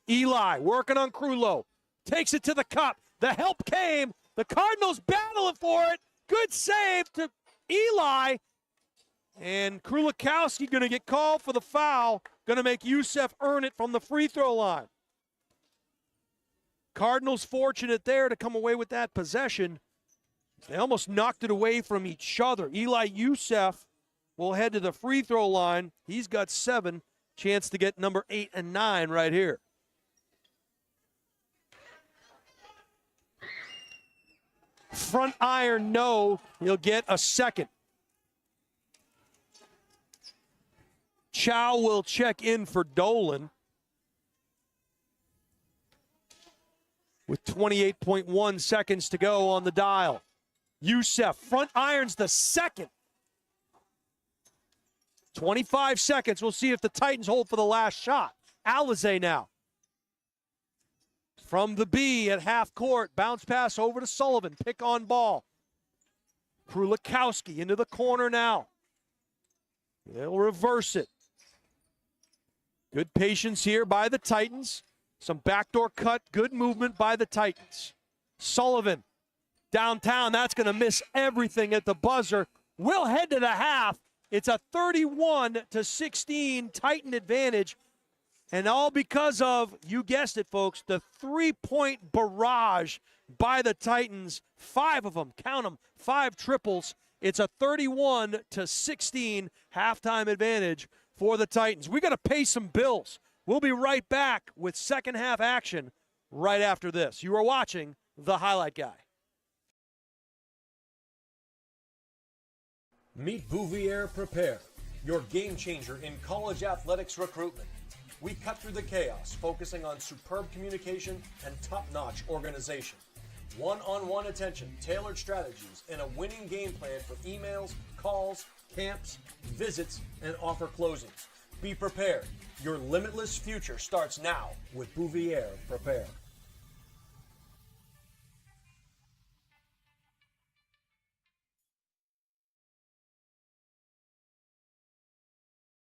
Eli working on Krulo. Takes it to the cup. The help came. The Cardinals battling for it. Good save to Eli. And Krulikowski going to get called for the foul. Going to make Youssef earn it from the free throw line. Cardinals fortunate there to come away with that possession. They almost knocked it away from each other. Eli Youssef will head to the free throw line. He's got 7. Chance to get number 8 and 9 right here. Front iron, no. He'll get a second. Chow will check in for Dolan with 28.1 seconds to go on the dial. Youssef, front irons the second. 25 seconds. We'll see if the Titans hold for the last shot. Alizé now. From the B at half court. Bounce pass over to Sullivan. Pick on ball. Krulikowski into the corner now. They'll reverse it. Good patience here by the Titans. Some backdoor cut. Good movement by the Titans. Sullivan downtown. That's going to miss everything at the buzzer. We'll head to the half. It's a 31-16 Titan advantage. And all because of, you guessed it, folks, the 3-point barrage by the Titans. 5 of them, count them, 5 triples. It's a 31-16 halftime advantage for the Titans. We got to pay some bills. We'll be right back with second half action right after this. You are watching The Highlight Guy. Meet Bouvier Prepare, your game changer in college athletics recruitment. We cut through the chaos, focusing on superb communication and top-notch organization. One-on-one attention, tailored strategies, and a winning game plan for emails, calls, camps, visits, and offer closings. Be prepared. Your limitless future starts now with Bouvier Prepare.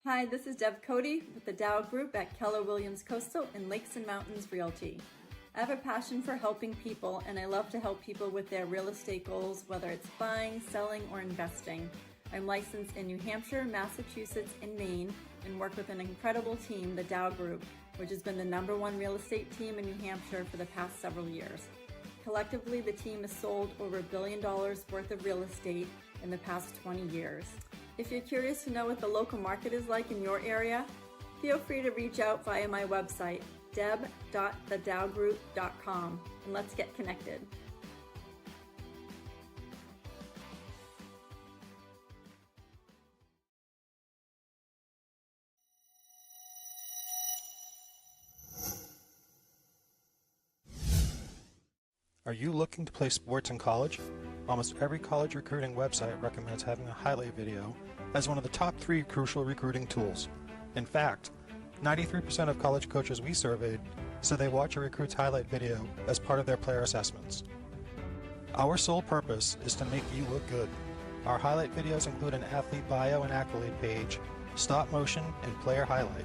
Hi, this is Deb Cody with the Dow Group at Keller Williams Coastal and Lakes and Mountains Realty. I have a passion for helping people, and I love to help people with their real estate goals, whether it's buying, selling, or investing. I'm licensed in New Hampshire, Massachusetts, and Maine, and work with an incredible team, the Dow Group, which has been the #1 real estate team in New Hampshire for the past several years. collectively the team has sold over $1 billion worth of real estate in the past 20 years. If you're curious to know what the local market is like in your area, feel free to reach out via my website, deb.thedowgroup.com, and let's get connected. Are you looking to play sports in college? Almost every college recruiting website recommends having a highlight video as one of the top 3 crucial recruiting tools. In fact, 93% of college coaches we surveyed said they watch a recruit's highlight video as part of their player assessments. Our sole purpose is to make you look good. Our highlight videos include an athlete bio and accolade page, stop motion, and player highlight.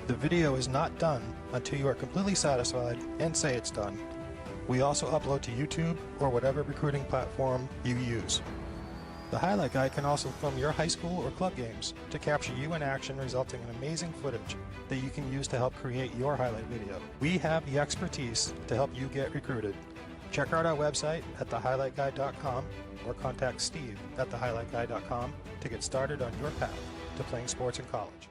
The video is not done until you are completely satisfied and say it's done. We also upload to YouTube or whatever recruiting platform you use. The highlight guide can also film your high school or club games to capture you in action, resulting in amazing footage that you can use to help create your highlight video. We have the expertise to help you get recruited. Check out our website at thehighlightguide.com or contact Steve at thehighlightguide.com to get started on your path to playing sports in college.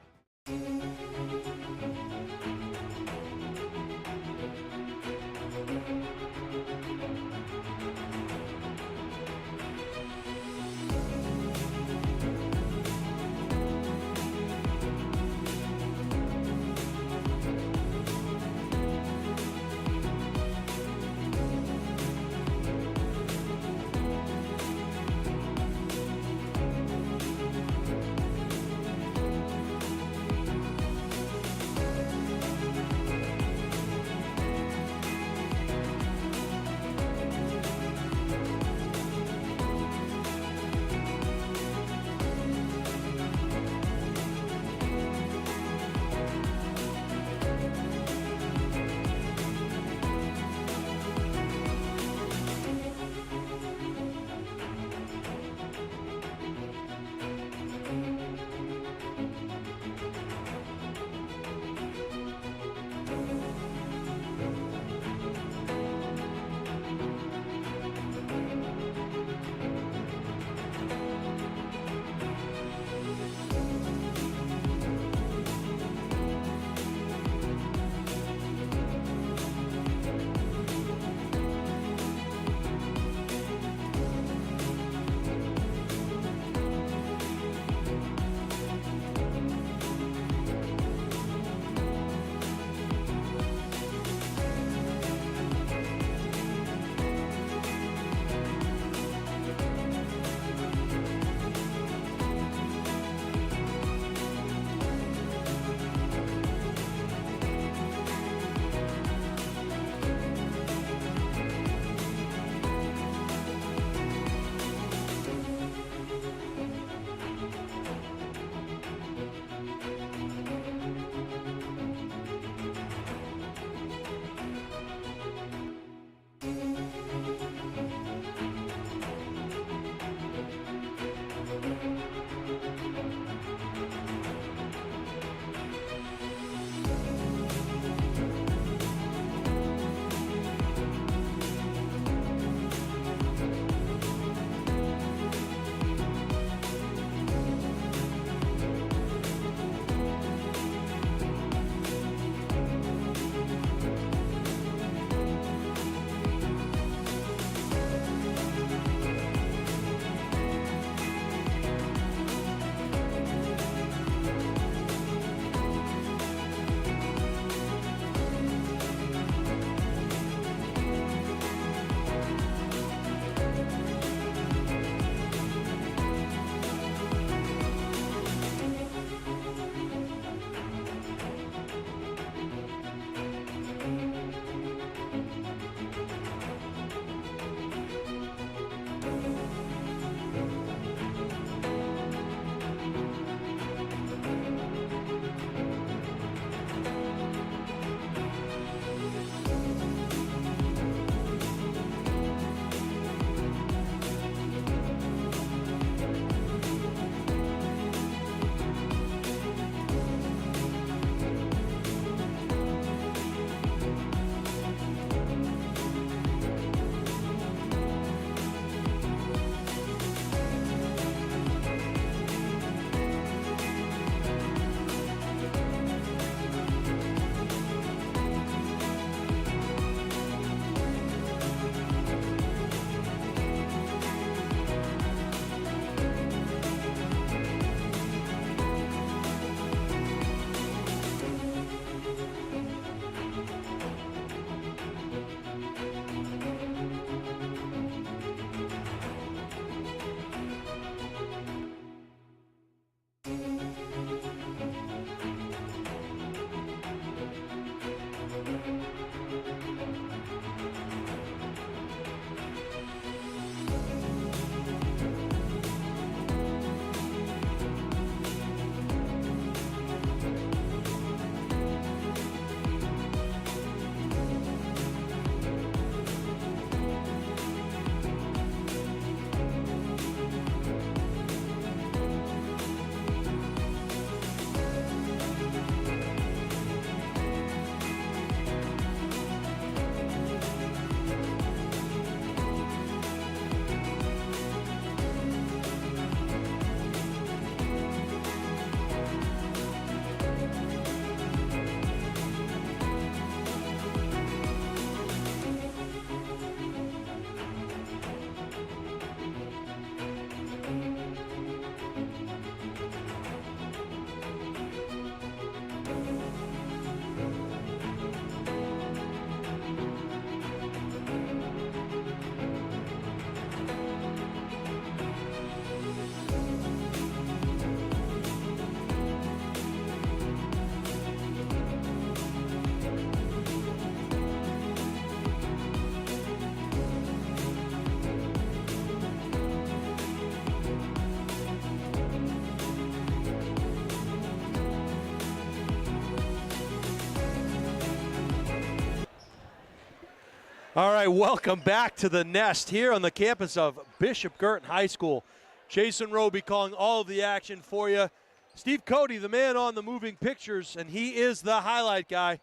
All right, welcome back to the Nest here on the campus of Bishop Guertin High School. Jason Roby calling all of the action for you. Steve Cody, the man on the moving pictures, and he is the highlight guy.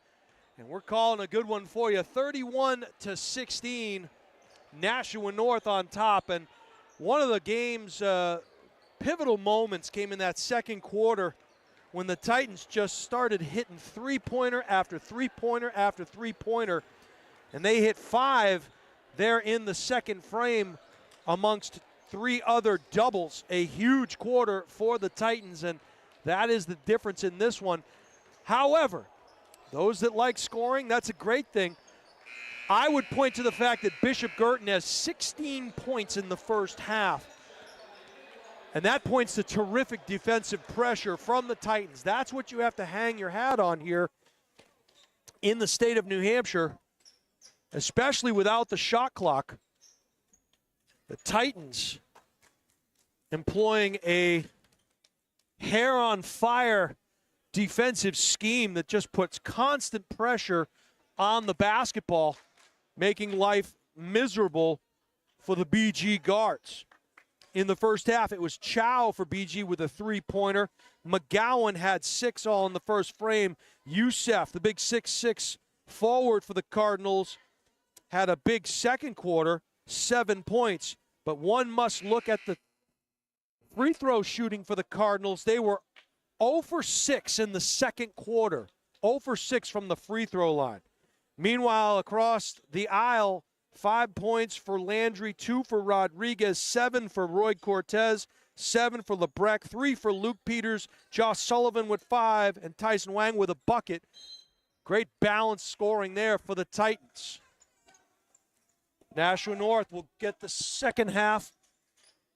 And we're calling a good one for you. 31-16, Nashua North on top. And one of the game's pivotal moments came in that second quarter when the Titans just started hitting three-pointer after three-pointer after three-pointer. And they hit 5 there in the second frame amongst 3 other doubles. A huge quarter for the Titans, and that is the difference in this one. However, those that like scoring, that's a great thing. I would point to the fact that Bishop Guertin has 16 points in the first half. And that points to terrific defensive pressure from the Titans. That's what you have to hang your hat on here in the state of New Hampshire, especially without the shot clock. The Titans employing a hair-on-fire defensive scheme that just puts constant pressure on the basketball, making life miserable for the BG guards. In the first half, it was Chow for BG with a three-pointer. McGowan had 6 all in the first frame. Youssef, the big 6'6" forward for the Cardinals, had a big second quarter, 7 points. But one must look at the free throw shooting for the Cardinals. They were 0 for 6 in the second quarter, 0 for 6 from the free throw line. Meanwhile, across the aisle, 5 points for Landry, 2 for Rodriguez, 7 for Roy Cortez, 7 for Lebrecht, 3 for Luke Peters, Josh Sullivan with 5, and Tyson Wang with a bucket. Great balanced scoring there for the Titans. Nashua North will get the second half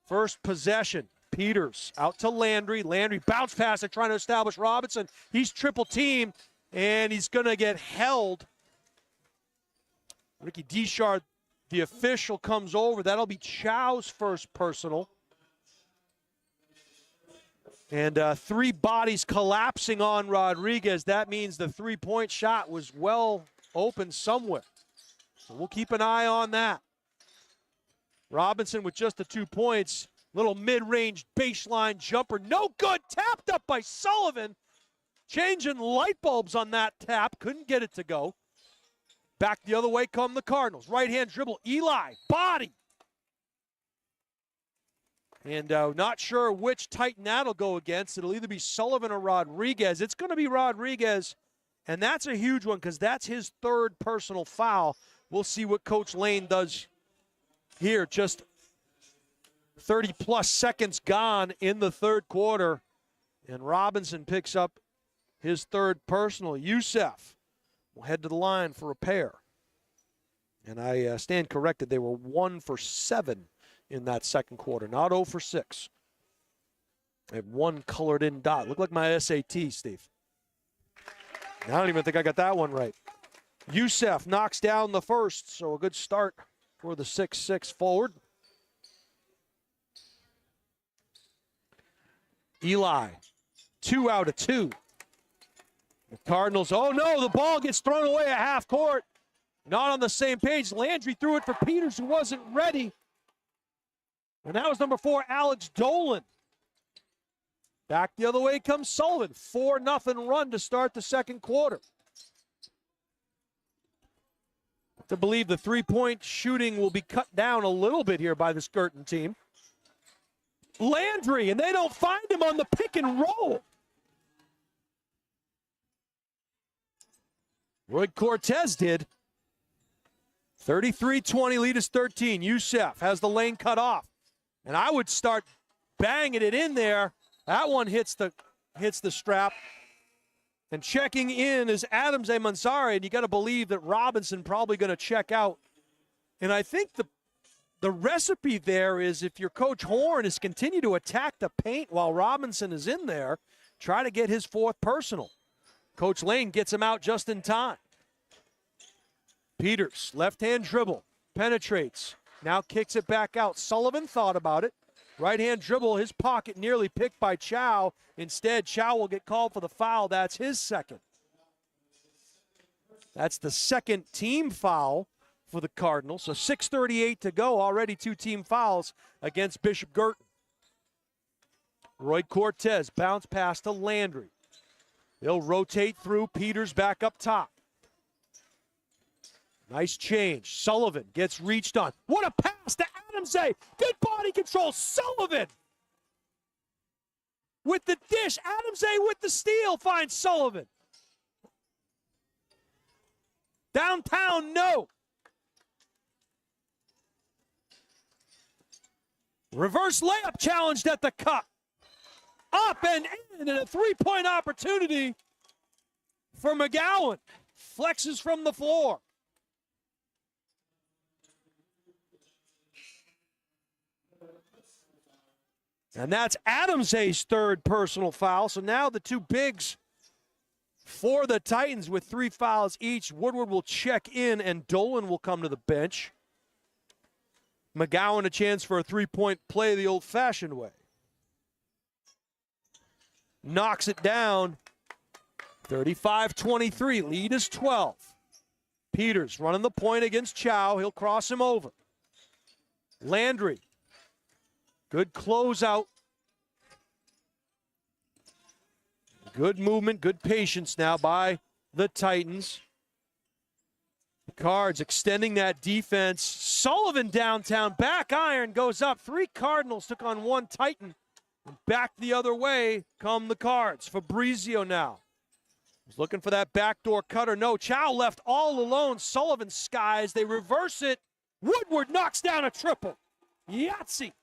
first possession. Peters out to Landry. Landry bounce pass and trying to establish Robinson. He's triple teamed, and he's going to get held. Ricky Deschard, the official, comes over. That'll be Chow's first personal. And 3 bodies collapsing on Rodriguez. That means the three-point shot was well open somewhere. So we'll keep an eye on that. Robinson with just the 2 points. Little mid-range baseline jumper. No good. Tapped up by Sullivan. Changing light bulbs on that tap. Couldn't get it to go. Back the other way come the Cardinals. Right-hand dribble. Eli. Body. And not sure which Titan that'll go against. It'll either be Sullivan or Rodriguez. It's going to be Rodriguez. And that's a huge one because that's his 3rd personal foul. We'll see what Coach Lane does here. Just 30-plus seconds gone in the third quarter. And Robinson picks up his 3rd personal. Youssef will head to the line for a pair. And I stand corrected. They were 1 for 7 in that second quarter, not 0 for 6. They have 1 colored-in dot. Looked like my SAT, Steve. I don't even think I got that one right. Youssef knocks down the first, so a good start for the 6'6" forward. Eli, 2 out of 2. The Cardinals, oh no, the ball gets thrown away at half court. Not on the same page. Landry threw it for Peters, who wasn't ready. And that was number 4, Alex Dolan. Back the other way comes Sullivan. 4-0 run to start the second quarter. To believe the three-point shooting will be cut down a little bit here by this Guertin team. Landry, and they don't find him on the pick and roll. Roy Cortez did. 33-20, lead is 13. Youssef has the lane cut off. And I would start banging it in there. That one hits the strap. And checking in is Adams A. Mansari, and you got to believe that Robinson probably going to check out. And I think the recipe there is if your Coach Horn is continue to attack the paint while Robinson is in there, try to get his 4th personal. Coach Lane gets him out just in time. Peters, left-hand dribble, penetrates, now kicks it back out. Sullivan thought about it. Right-hand dribble, his pocket nearly picked by Chow. Instead, Chow will get called for the foul. That's his 2nd. That's the 2nd team foul for the Cardinals. So 6:38 to go, already 2 team fouls against Bishop Guertin. Roy Cortez, bounce pass to Landry. They'll rotate through, Peters back up top. Nice change. Sullivan gets reached on. What a pass to Adamse. Good body control. Sullivan with the dish. Adamse with the steal finds Sullivan. Downtown, no. Reverse layup challenged at the cup. Up and in, and a three-point opportunity for McGowan. Flexes from the floor. And that's Adamse's third personal foul. So now the two bigs for the Titans with 3 fouls each. Woodward will check in, and Dolan will come to the bench. McGowan a chance for a three-point play the old-fashioned way. Knocks it down. 35-23. Lead is 12. Peters running the point against Chow. He'll cross him over. Landry. Good closeout. Good movement, good patience now by the Titans. The Cards extending that defense. Sullivan downtown, back iron goes up. 3 Cardinals took on 1 Titan. Back the other way come the Cards. Fabrizio now. He's looking for that backdoor cutter. No, Chow left all alone. Sullivan skies. They reverse it. Woodward knocks down a triple. Yahtzee.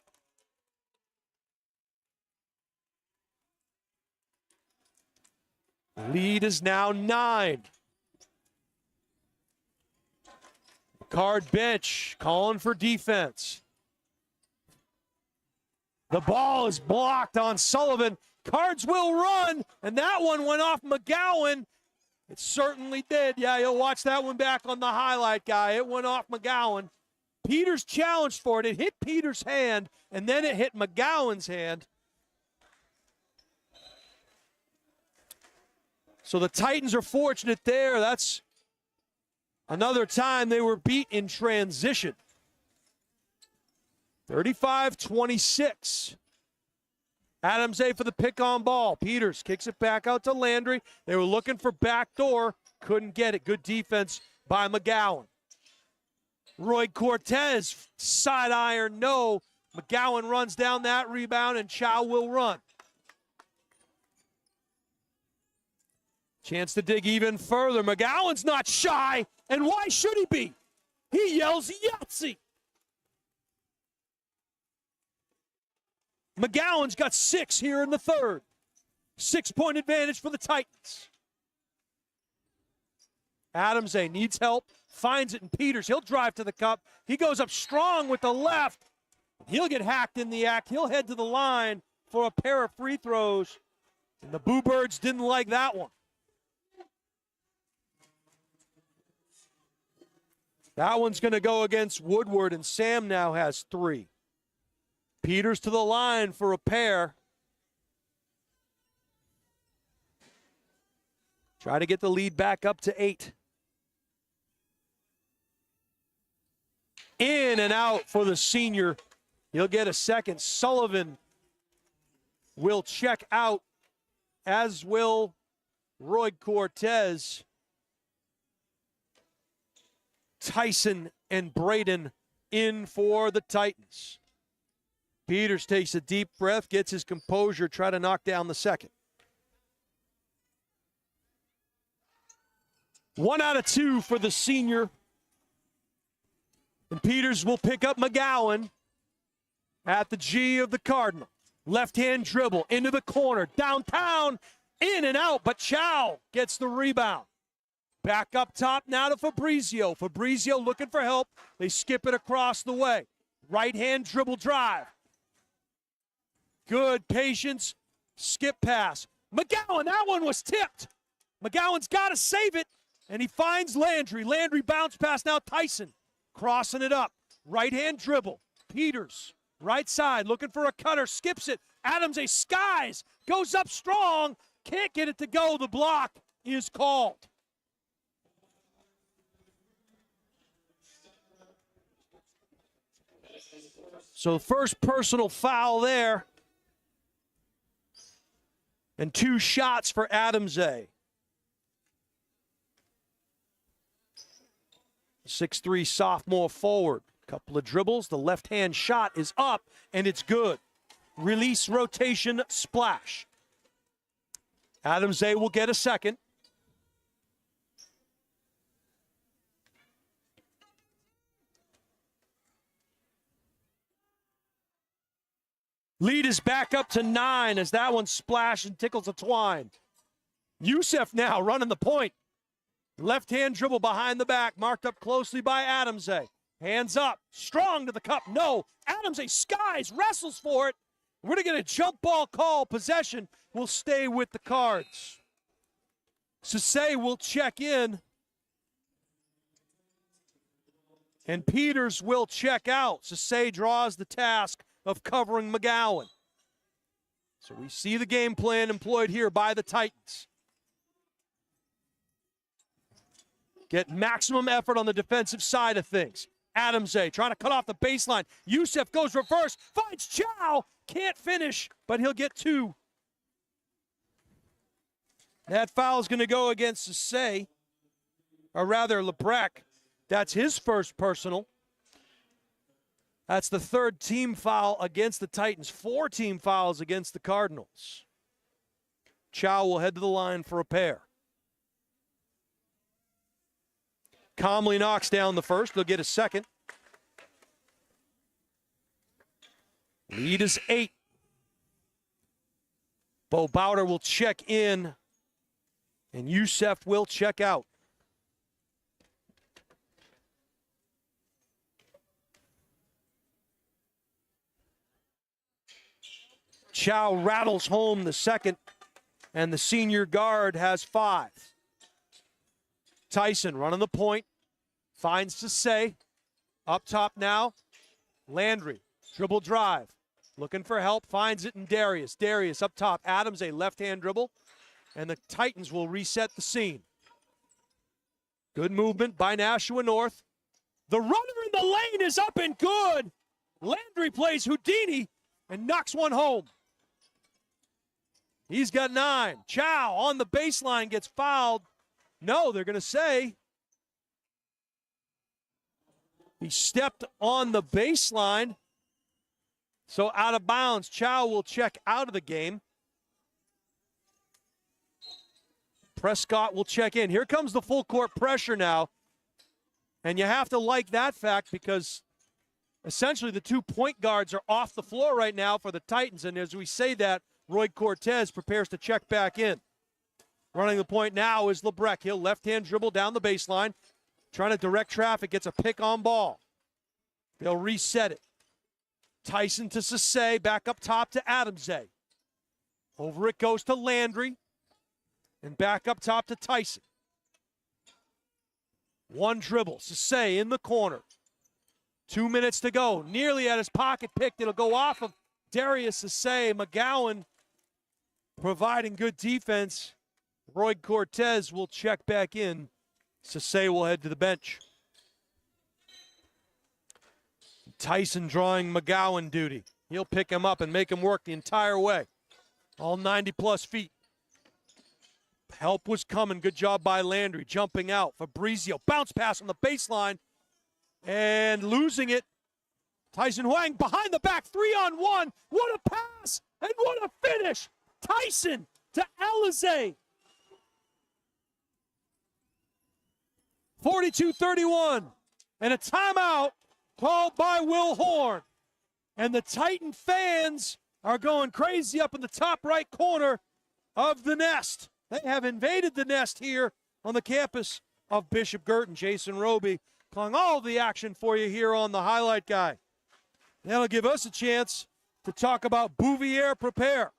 Lead is now 9. Card bench calling for defense. The ball is blocked on Sullivan. Cards will run, and that one went off McGowan. It certainly did. Yeah, you'll watch that one back on the highlight guy. It went off McGowan. Peters challenged for it. It hit Peters' hand, and then it hit McGowan's hand. So the Titans are fortunate there. That's another time they were beat in transition. 35-26. Adamse for the pick-on ball. Peters kicks it back out to Landry. They were looking for backdoor. Couldn't get it. Good defense by McGowan. Roy Cortez, side iron, no. McGowan runs down that rebound, and Chow will run. Chance to dig even further. McGowan's not shy, and why should he be? He yells Yahtzee. McGowan's got 6 here in the third. 6-point advantage for the Titans. Adamse needs help, finds it in Peters. He'll drive to the cup. He goes up strong with the left. He'll get hacked in the act. He'll head to the line for a pair of free throws. And the Boo Birds didn't like that one. That one's going to go against Woodward, and Sam now has 3. Peters to the line for a pair. Try to get the lead back up to 8. In and out for the senior. He'll get a second. Sullivan will check out, as will Roy Cortez. Tyson and Braden in for the Titans. Peters takes a deep breath, gets his composure, try to knock down the second. 1 out of 2 for the senior. And Peters will pick up McGowan at the G of the Cardinal. Left-hand dribble into the corner, downtown, in and out, but Chow gets the rebound. Back up top now to Fabrizio. Fabrizio looking for help. They skip it across the way. Right-hand dribble drive. Good patience. Skip pass. McGowan, that one was tipped. McGowan's got to save it, and he finds Landry. Landry bounce pass now. Tyson crossing it up. Right-hand dribble. Peters, right side, looking for a cutter. Skips it. Adamse skies. Goes up strong. Can't get it to go. The block is called. So first personal foul there. And 2 shots for Adamze. 6'3" sophomore forward. Couple of dribbles. The left-hand shot is up, and it's good. Release, rotation, splash. Adamze will get a second. Lead is back up to 9 as that one splashed and tickles a twine. Youssef now running the point. Left-hand dribble behind the back, marked up closely by Adamze. Hands up, strong to the cup. No, Adamze skies, wrestles for it. We're going to get a jump ball call. Possession will stay with the Cards. Sase will check in. And Peters will check out. Sase draws the task of covering McGowan. So we see the game plan employed here by the Titans. Get maximum effort on the defensive side of things. Adamze trying to cut off the baseline. Youssef goes reverse, finds Chow. Can't finish, but he'll get 2. That foul is going to go against Sase, or rather Lebrec. That's his first personal. That's the 3rd team foul against the Titans. 4 team fouls against the Cardinals. Chow will head to the line for a pair. Calmly knocks down the first. They'll get a second. Lead is 8. Bo Bowder will check in, and Youssef will check out. Chow rattles home the second, and the senior guard has 5. Tyson running the point, finds Sase. Up top now, Landry, dribble drive, looking for help, finds it in Darius. Darius up top, Adamze left-hand dribble, and the Titans will reset the scene. Good movement by Nashua North. The runner in the lane is up and good. Landry plays Houdini and knocks one home. He's got 9. Chow on the baseline gets fouled. No, they're going to say he stepped on the baseline. So out of bounds. Chow will check out of the game. Prescott will check in. Here comes the full court pressure now. And you have to like that fact because essentially the 2 point guards are off the floor right now for the Titans. And as we say that, Roy Cortez prepares to check back in. Running the point now is Lebrec. He'll left-hand dribble down the baseline. Trying to direct traffic, gets a pick on ball. They'll reset it. Tyson to Sase, back up top to Adamze. Over it goes to Landry. And back up top to Tyson. 1 dribble, Sase in the corner. 2 minutes to go. Nearly at his pocket pick. It'll go off of Darius Sase. McGowan providing good defense. Roy Cortez will check back in. Sase will head to the bench. Tyson drawing McGowan duty. He'll pick him up and make him work the entire way. All 90-plus feet. Help was coming. Good job by Landry. Jumping out. Fabrizio. Bounce pass on the baseline. And losing it. Tyson Huang behind the back. 3-on-1. What a pass. And what a finish. Tyson to Alize. 42-31. And a timeout called by Will Horn. And the Titan fans are going crazy up in the top right corner of the Nest. They have invaded the Nest here on the campus of Bishop Guertin. Jason Roby calling all the action for you here on the Highlight Guy. That'll give us a chance to talk about Bouvier Prepare.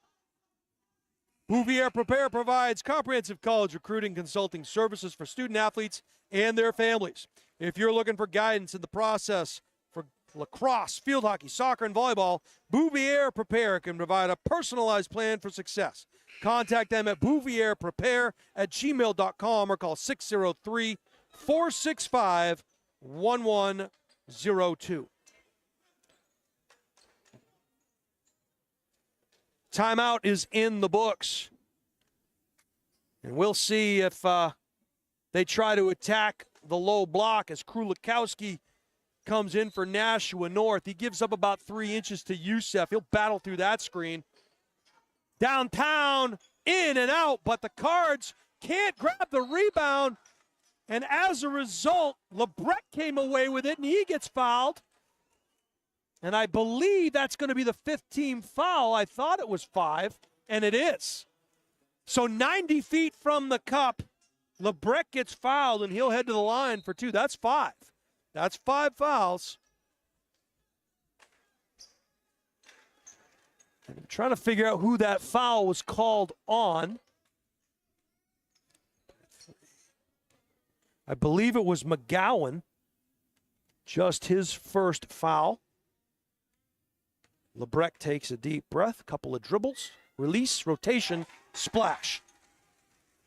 Bouvier Prepare provides comprehensive college recruiting consulting services for student athletes and their families. If you're looking for guidance in the process for lacrosse, field hockey, soccer, and volleyball, Bouvier Prepare can provide a personalized plan for success. Contact them at bouvierprepare@gmail.com or call 603-465-1102. Timeout is in the books. And we'll see if they try to attack the low block as Krulikowski comes in for Nashua North. He gives up about 3 inches to Youssef. He'll battle through that screen. Downtown, in and out, but the Cards can't grab the rebound. And as a result, LeBrec came away with it, and he gets fouled. And I believe that's going to be the 5th team foul. I thought it was 5, and it is. So 90 feet from the cup, LeBrec gets fouled, and he'll head to the line for 2. That's 5. That's 5 fouls. I'm trying to figure out who that foul was called on. I believe it was McGowan. Just his first foul. LeBrec takes a deep breath, a couple of dribbles, release, rotation, splash.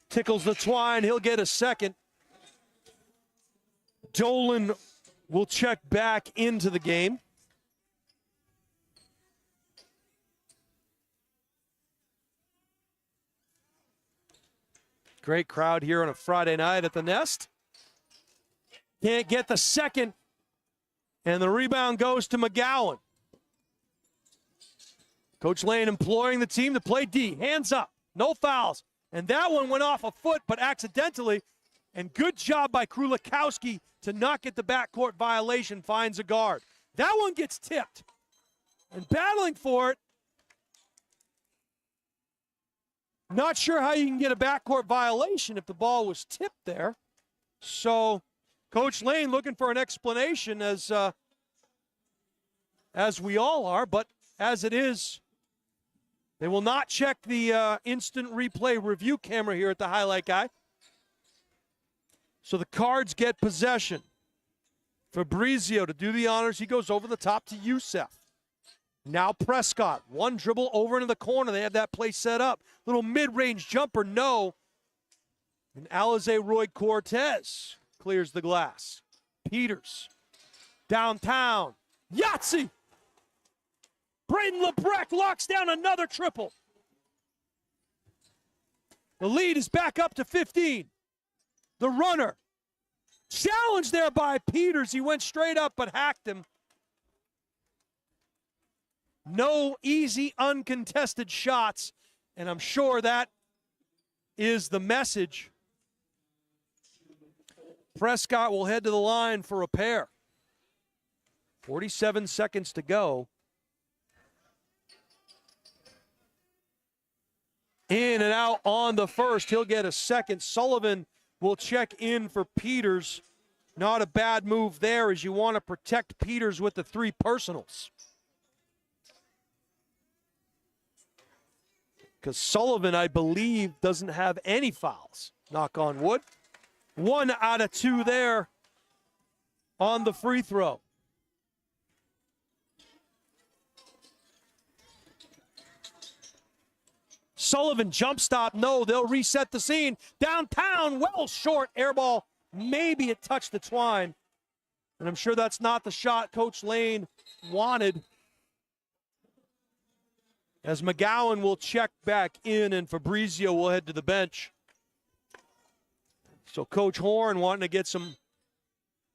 Tickles the twine, he'll get a second. Dolan will check back into the game. Great crowd here on a Friday night at the Nest. Can't get the second, and the rebound goes to McGowan. Coach Lane imploring the team to play D. Hands up, no fouls. And that one went off a foot, but accidentally. And good job by Krulikowski to not get the backcourt violation, finds a guard. That one gets tipped. And battling for it. Not sure how you can get a backcourt violation if the ball was tipped there. So Coach Lane looking for an explanation as we all are, but as it is, they will not check the instant replay review camera here at the highlight guy. So the Cards get possession. Fabrizio to do the honors. He goes over the top to Youssef. Now Prescott. One dribble over into the corner. They have that play set up. Little mid-range jumper, no. And Alize Roy Cortez clears the glass. Peters. Downtown. Yahtzee! Braden LeBrec locks down another triple. The lead is back up to 15. The runner. Challenged there by Peters. He went straight up but hacked him. No easy, uncontested shots. And I'm sure that is the message. Prescott will head to the line for a pair. 47 seconds to go. In and out on the first. He'll get a second. Sullivan will check in for Peters. Not a bad move there as you want to protect Peters with the 3 personals. Because Sullivan, I believe, doesn't have any fouls. Knock on wood. 1 out of 2 there on the free throw. Sullivan jump stop. No, they'll reset the scene. Downtown, well short. Air ball. Maybe it touched the twine. And I'm sure that's not the shot Coach Lane wanted. As McGowan will check back in and Fabrizio will head to the bench. So Coach Horn wanting to get some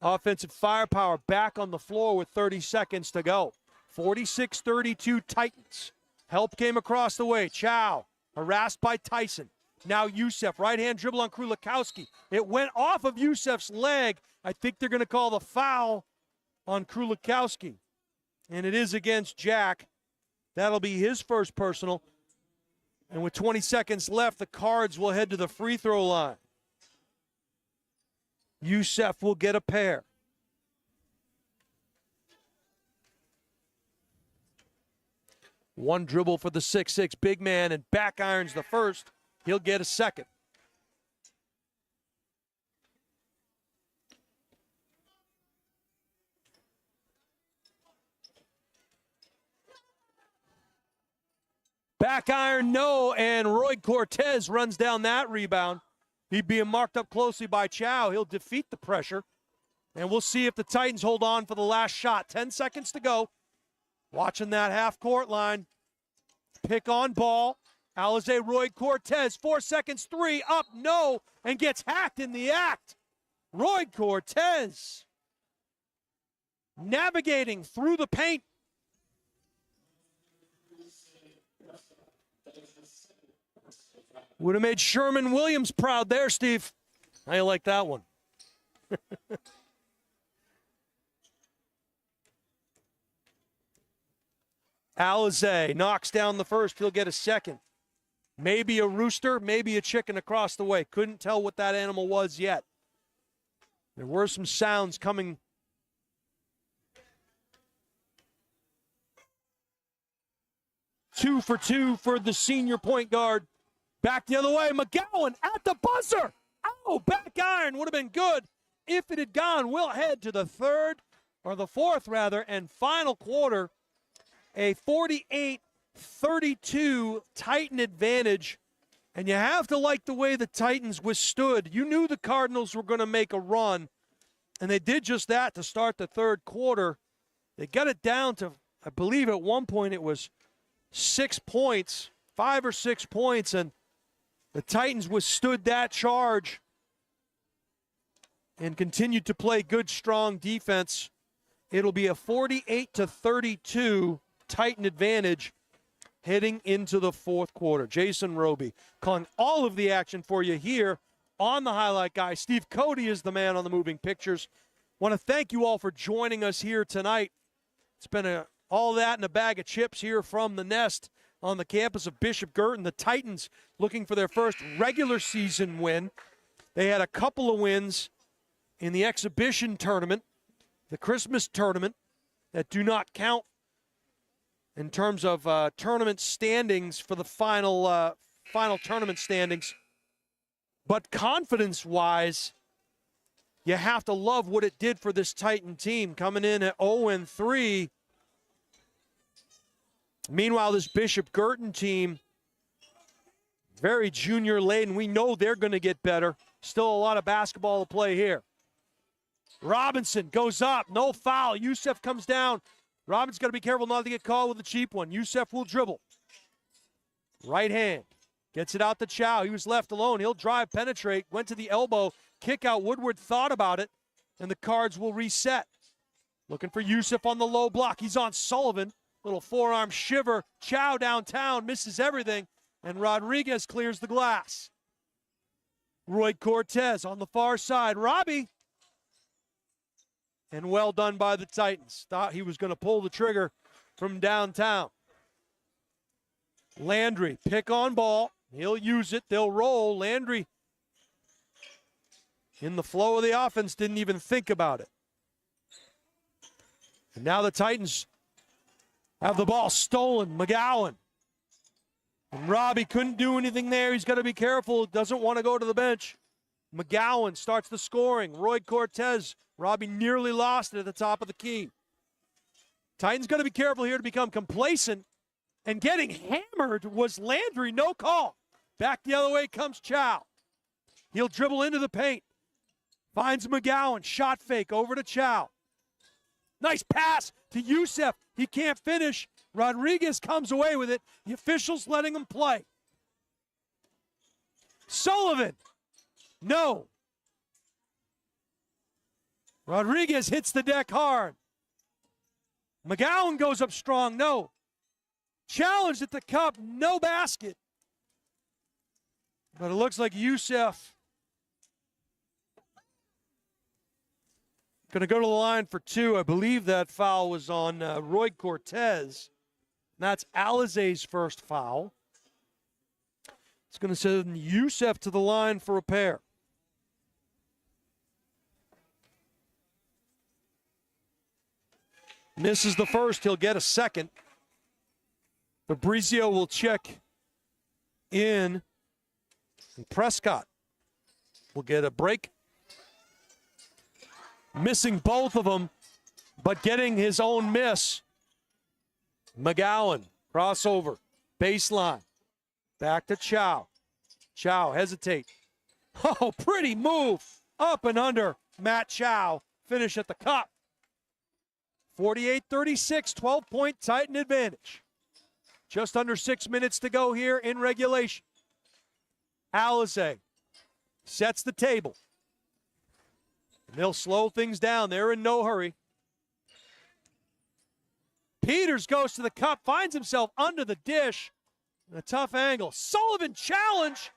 offensive firepower back on the floor with 30 seconds to go. 46-32 Titans. Help came across the way. Chow harassed by Tyson. Now Youssef, right-hand dribble on Krulikowski. It went off of Youssef's leg. I think they're going to call the foul on Krulikowski. And it is against Jack. That'll be his first personal. And with 20 seconds left, the Cards will head to the free throw line. Youssef will get a pair. One dribble for the 6'6" big man and back irons the first. He'll get a second. Back iron, no, and Roy Cortez runs down that rebound. He's being marked up closely by Chow. He'll defeat the pressure. And we'll see if the Titans hold on for the last shot. 10 seconds to go. Watching that half-court line. Pick on ball. Alizé Roy Cortez, 4 seconds, 3, up, no, and gets hacked in the act. Roy Cortez navigating through the paint. Would have made Sherman Williams proud there, Steve. How you like that one? Alizé knocks down the first. He'll get a second. Maybe a rooster, maybe a chicken across the way. Couldn't tell what that animal was yet. There were some sounds coming. Two for the senior point guard. Back the other way. McGowan at the buzzer. Oh, back iron would have been good if it had gone. We'll head to the fourth, and final quarter. A 48-32 Titan advantage. And you have to like the way the Titans withstood. You knew the Cardinals were going to make a run, and they did just that to start the third quarter. They got it down to, I believe at one point it was 6 points, 5 or 6 points, and the Titans withstood that charge and continued to play good, strong defense. It'll be a 48-32 Titan advantage heading into the fourth quarter. Jason Roby calling all of the action for you here on the Highlight Guy. Steve Cody is the man on the moving pictures. Want to thank you all for joining us here tonight. It's been all that and a bag of chips here from the Nest on the campus of Bishop Guertin. The Titans looking for their first regular season win. They had a couple of wins in the exhibition tournament, the Christmas tournament, that do not count in terms of tournament standings for the final tournament standings. But confidence-wise, you have to love what it did for this Titan team, coming in at 0-3. Meanwhile, this Bishop Guertin team, very junior-laden. We know they're going to get better. Still a lot of basketball to play here. Robinson goes up, no foul. Youssef comes down. Robinson's got to be careful not to get caught with a cheap one. Youssef will dribble. Right hand. Gets it out to Chow. He was left alone. He'll drive, penetrate, went to the elbow, kick out. Woodward thought about it, and the Cards will reset. Looking for Youssef on the low block. He's on Sullivan. Little forearm shiver. Chow downtown, misses everything, and Rodriguez clears the glass. Roy Cortez on the far side. Robbie. And well done by the Titans. Thought he was going to pull the trigger from downtown. Landry, pick on ball. He'll use it. They'll roll. Landry, in the flow of the offense, didn't even think about it. And now the Titans have the ball stolen. McGowan. And Robbie couldn't do anything there. He's got to be careful. Doesn't want to go to the bench. McGowan starts the scoring. Roy Cortez. Robbie nearly lost it at the top of the key. Titans got to be careful here to become complacent. And getting hammered was Landry. No call. Back the other way comes Chow. He'll dribble into the paint. Finds McGowan. Shot fake over to Chow. Nice pass to Youssef. He can't finish. Rodriguez comes away with it. The officials letting him play. Sullivan. No. Rodriguez hits the deck hard. McGowan goes up strong. No. Challenged at the cup. No basket. But it looks like Youssef going to go to the line for two. I believe that foul was on Roy Cortez. That's Alizé's first foul. It's going to send Youssef to the line for a pair. Misses the first, he'll get a second. Fabrizio will check in. And Prescott will get a break. Missing both of them, but getting his own miss. McGowan, crossover, baseline. Back to Chow. Chow, hesitate. Oh, pretty move. Up and under Matt Chow. Finish at the cup. 48-36, 12-point Titan advantage. Just under 6 minutes to go here in regulation. Alizé sets the table. They'll slow things down. They're in no hurry. Peters goes to the cup, finds himself under the dish. A tough angle. Sullivan challenge.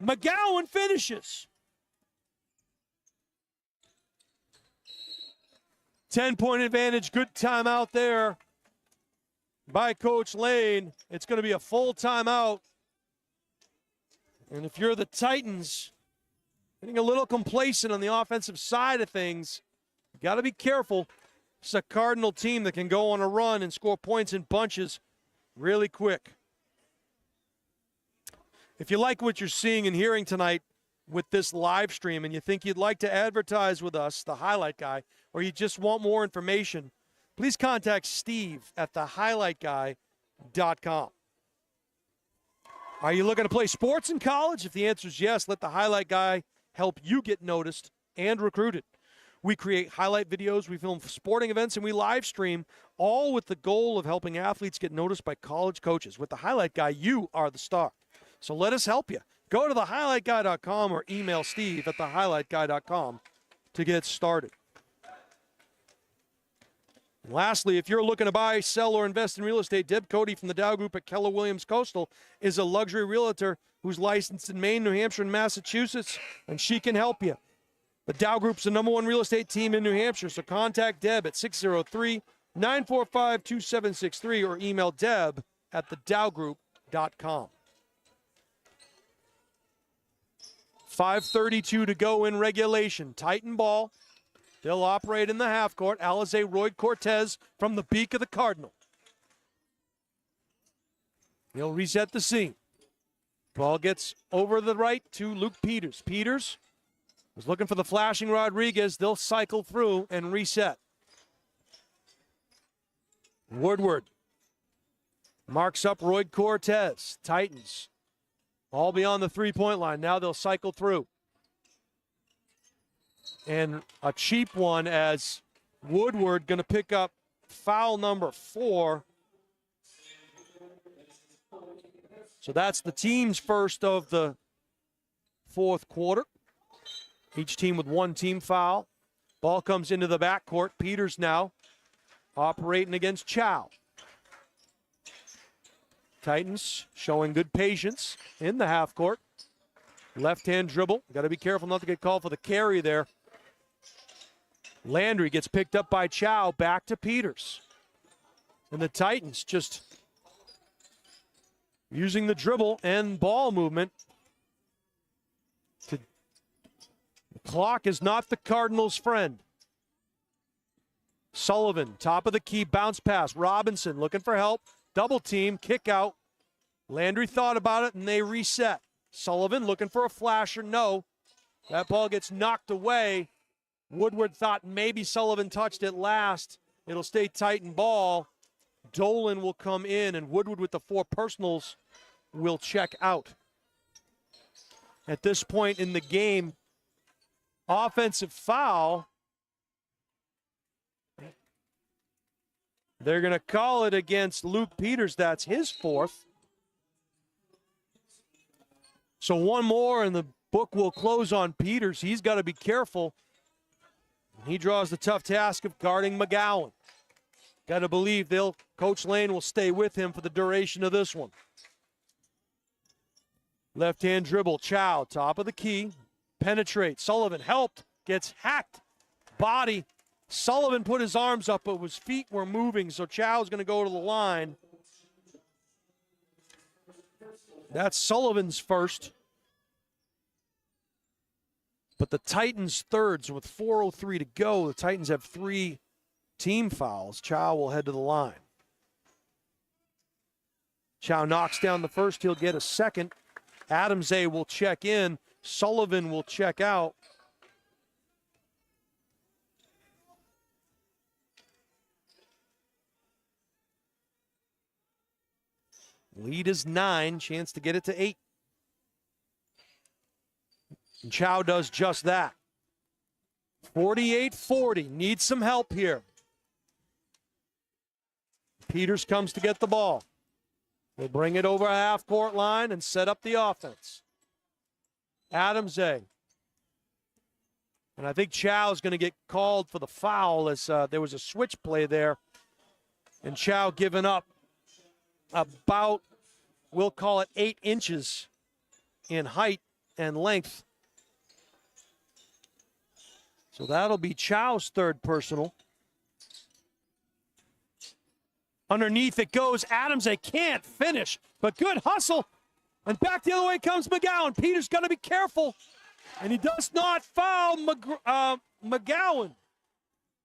McGowan finishes. 10-point advantage. Good timeout there by Coach Lane. It's going to be a full timeout. And if you're the Titans, getting a little complacent on the offensive side of things, you got to be careful. It's a Cardinal team that can go on a run and score points in bunches really quick. If you like what you're seeing and hearing tonight with this live stream and you think you'd like to advertise with us, the Highlight Guy, or you just want more information, please contact Steve at thehighlightguy.com. Are you looking to play sports in college? If the answer is yes, let the Highlight Guy help you get noticed and recruited. We create highlight videos, we film sporting events, and we live stream, all with the goal of helping athletes get noticed by college coaches. With the Highlight Guy, you are the star. So let us help you. Go to thehighlightguy.com or email Steve at thehighlightguy.com to get started. And lastly, if you're looking to buy, sell, or invest in real estate, Deb Cody from the Dow Group at Keller Williams Coastal is a luxury realtor who's licensed in Maine, New Hampshire, and Massachusetts, and she can help you. The Dow Group's the #1 real estate team in New Hampshire, so contact Deb at 603-945-2763 or email Deb at thedowgroup.com. 5:32 to go in regulation. Titan ball. They'll operate in the half court. Alizé Roy Cortez from the beak of the Cardinal. He'll reset the seam. Ball gets over the right to Luke Peters. Peters was looking for the flashing Rodriguez. They'll cycle through and reset. Woodward marks up Roy Cortez. Titans all beyond the three-point line. Now they'll cycle through. And a cheap one as Woodward going to pick up foul number 4. So that's the team's first of the fourth quarter. Each team with one team foul. Ball comes into the backcourt. Peters now operating against Chow. Titans showing good patience in the half court. Left-hand dribble. Got to be careful not to get called for the carry there. Landry gets picked up by Chow, back to Peters. And the Titans just using the dribble and ball movement. The clock is not the Cardinals' friend. Sullivan, top of the key, bounce pass. Robinson looking for help. Double team, kick out. Landry thought about it and they reset. Sullivan looking for a flasher, no. That ball gets knocked away. Woodward thought maybe Sullivan touched it last. It'll stay Titan ball. Dolan will come in, and Woodward with the 4 personals will check out. At this point in the game, offensive foul. They're going to call it against Luke Peters. That's his 4th. So one more, and the book will close on Peters. He's got to be careful. He draws the tough task of guarding McGowan. Got to believe Coach Lane will stay with him for the duration of this one. Left-hand dribble, Chow, top of the key, penetrates. Sullivan helped, gets hacked, body. Sullivan put his arms up, but his feet were moving, so Chow's going to go to the line. That's Sullivan's first. But the Titans' third, so with 4:03 to go, the Titans have 3 team fouls. Chow will head to the line. Chow knocks down the first. He'll get a second. Adamsay will check in. Sullivan will check out. Lead is 9. Chance to get it to 8. And Chow does just that. 48-40. Needs some help here. Peters comes to get the ball. They bring it over a half-court line and set up the offense. Adamze. And I think Chow is going to get called for the foul as there was a switch play there. And Chow giving up about, we'll call it 8 inches in height and length. So that'll be Chow's third personal. Underneath it goes Adams. They can't finish, but good hustle. And back the other way comes McGowan. Peter's got to be careful. And he does not foul McGowan.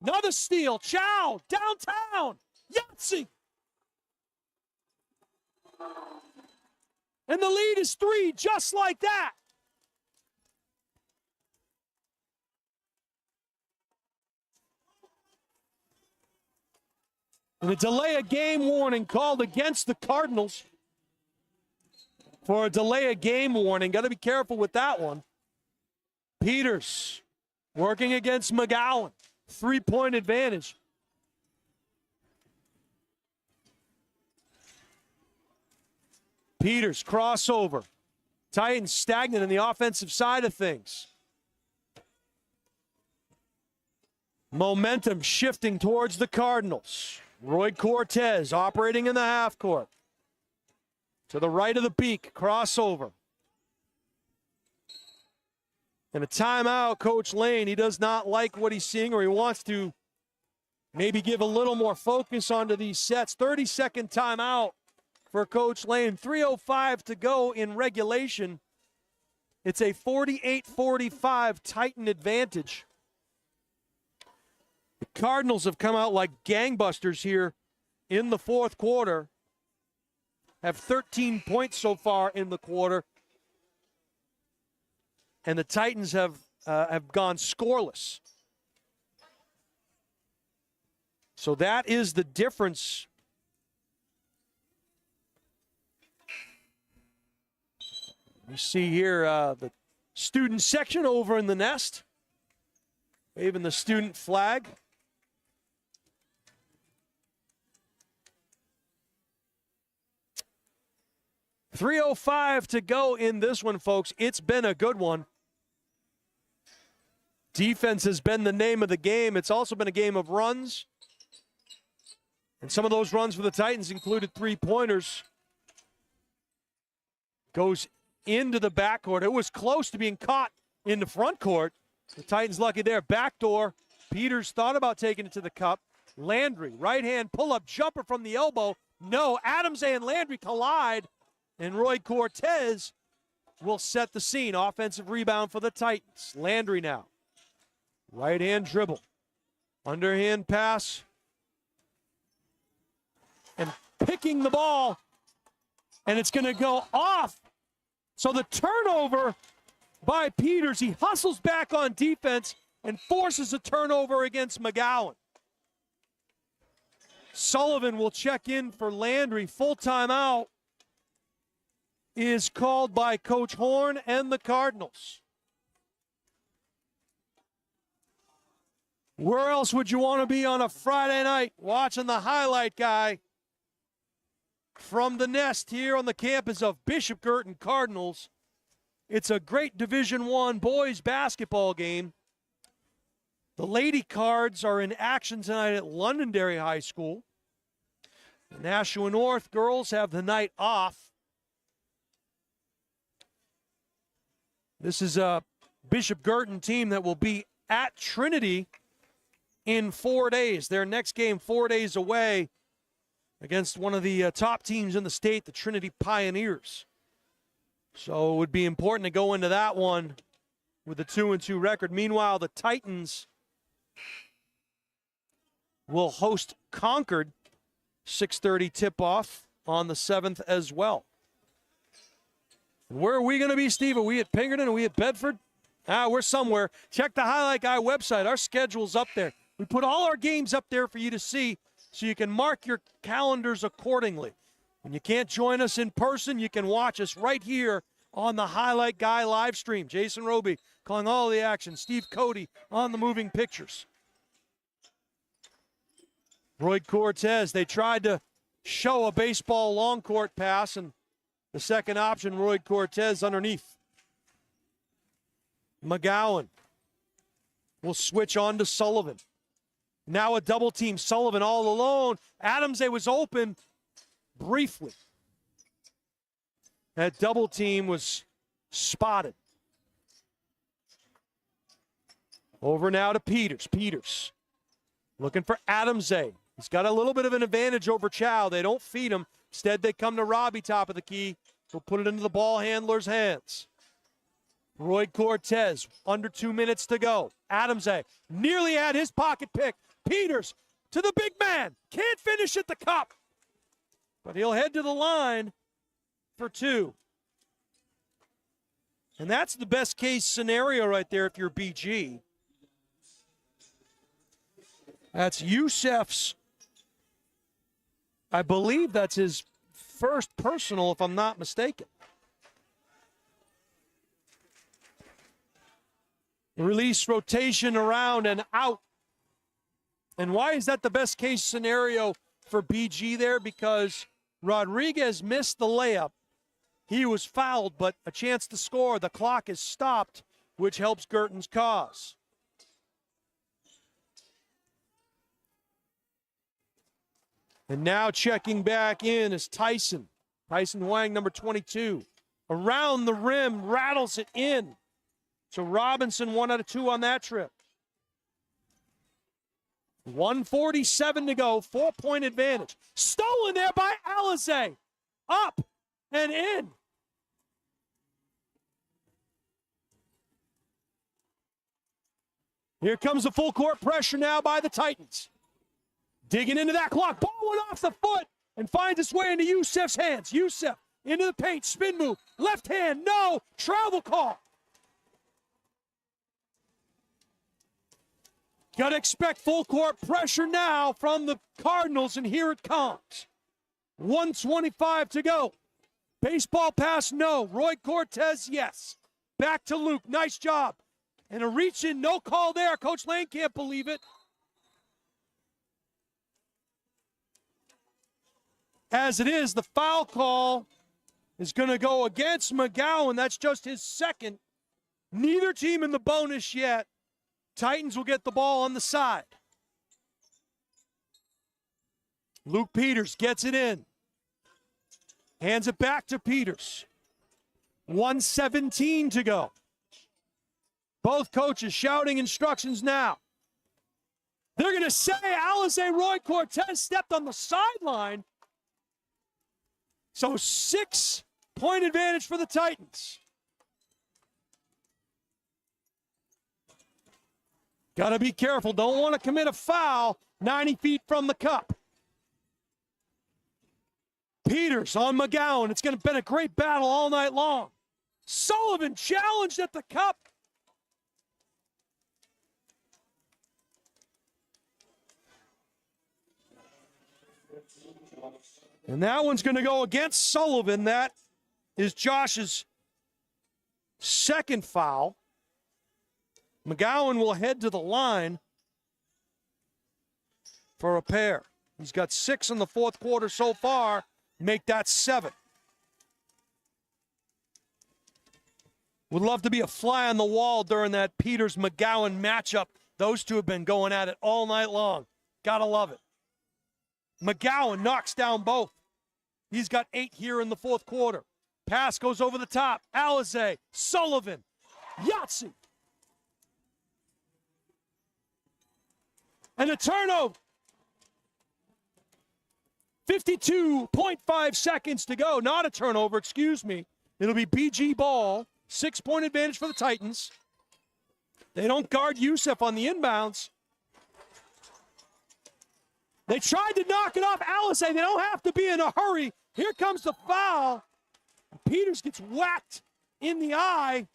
Another steal. Chow downtown. Yahtzee. And the lead is 3 just like that. And a delay of game warning called against the Cardinals for a delay of game warning. Got to be careful with that one. Peters working against McGowan. 3-point advantage. Peters crossover. Titans stagnant in the offensive side of things. Momentum shifting towards the Cardinals. Roy Cortez operating in the half court. To the right of the beak, crossover. And a timeout, Coach Lane. He does not like what he's seeing, or he wants to maybe give a little more focus onto these sets. 30-second timeout for Coach Lane. 3:05 to go in regulation. It's a 48-45 Titan advantage. The Cardinals have come out like gangbusters here in the fourth quarter. Have 13 points so far in the quarter. And the Titans have gone scoreless. So that is the difference. You see here the student section over in the nest, waving the student flag. .305 to go in this one, folks. It's been a good one. Defense has been the name of the game. It's also been a game of runs. And some of those runs for the Titans included 3-pointers. Goes into the backcourt. It was close to being caught in the front court. The Titans lucky there. Backdoor. Peters thought about taking it to the cup. Landry, right hand pull-up jumper from the elbow. No, Adams and Landry collide. And Roy Cortez will set the scene. Offensive rebound for the Titans. Landry now. Right hand dribble. Underhand pass. And picking the ball. And it's going to go off. So the turnover by Peters. He hustles back on defense and forces a turnover against McGowan. Sullivan will check in for Landry. Full timeout is called by Coach Horn and the Cardinals. Where else would you want to be on a Friday night watching the highlight guy from the nest here on the campus of Bishop Guertin Cardinals? It's a great Division I boys basketball game. The Lady Cards are in action tonight at Londonderry High School. The Nashua North girls have the night off. This is a Bishop Guertin team that will be at Trinity in 4 days. Their next game 4 days away against one of the top teams in the state, the Trinity Pioneers. So it would be important to go into that one with a 2-2 record. Meanwhile, the Titans will host Concord, 6:30 tip-off on the 7th as well. Where are we going to be, Steve? Are we at Pinkerton? Are we at Bedford? We're somewhere. Check the Highlight Guy website. Our schedule's up there. We put all our games up there for you to see so you can mark your calendars accordingly. When you can't join us in person, you can watch us right here on the Highlight Guy live stream. Jason Roby calling all the action. Steve Cody on the moving pictures. Roy Cortez, they tried to show a baseball long court pass, and the second option, Roy Cortez underneath. McGowan will switch on to Sullivan. Now a double team. Sullivan all alone. Adamze was open briefly. That double team was spotted. Over now to Peters. Peters looking for Adamze. He's got a little bit of an advantage over Chow. They don't feed him. Instead, they come to Robbie, top of the key. He'll put it into the ball handler's hands. Roy Cortez, under 2 minutes to go. Adamze nearly had his pocket pick. Peters to the big man. Can't finish at the cup. But he'll head to the line for 2. And that's the best case scenario right there if you're BG. That's Youssef's, I believe that's his first personal, if I'm not mistaken. Release, rotation, around and out. And why is that the best case scenario for BG there? Because Rodriguez missed the layup. He was fouled, but a chance to score. The clock is stopped, which helps Guertin's cause. And now checking back in is Tyson. Tyson Wang, number 22. Around the rim, rattles it in. So Robinson, 1 out of 2 on that trip. 1:47 to go, 4-point advantage. Stolen there by Alize. Up and in. Here comes the full court pressure now by the Titans. Digging into that clock. Ball went off the foot and finds its way into Youssef's hands. Youssef into the paint. Spin move. Left hand. No. Travel call. Got to expect full court pressure now from the Cardinals, and here it comes. 1:25 to go. Baseball pass, no. Roy Cortez, yes. Back to Luke. Nice job. And a reach in, no call there. Coach Lane can't believe it. As it is, the foul call is going to go against McGowan. That's just his second. Neither team in the bonus yet. Titans will get the ball on the side. Luke Peters gets it in. Hands it back to Peters. 1:17 to go. Both coaches shouting instructions now. They're going to say Alize Roy Cortez stepped on the sideline. So 6-point advantage for the Titans. Got to be careful. Don't want to commit a foul 90 feet from the cup. Peters on McGowan. It's going to be a great battle all night long. Sullivan challenged at the cup. And that one's going to go against Sullivan. That is Josh's second foul. McGowan will head to the line for a pair. He's got 6 in the fourth quarter so far. Make that 7. Would love to be a fly on the wall during that Peters-McGowan matchup. Those two have been going at it all night long. Gotta love it. McGowan knocks down both. He's got 8 here in the fourth quarter. Pass goes over the top. Alize, Sullivan, Yahtzee. And a turnover. 52.5 seconds to go. Not a turnover, excuse me. It'll be BG ball. 6-point advantage for the Titans. They don't guard Youssef on the inbounds. They tried to knock it off Alize. They don't have to be in a hurry. Here comes the foul. Peters gets whacked in the eye.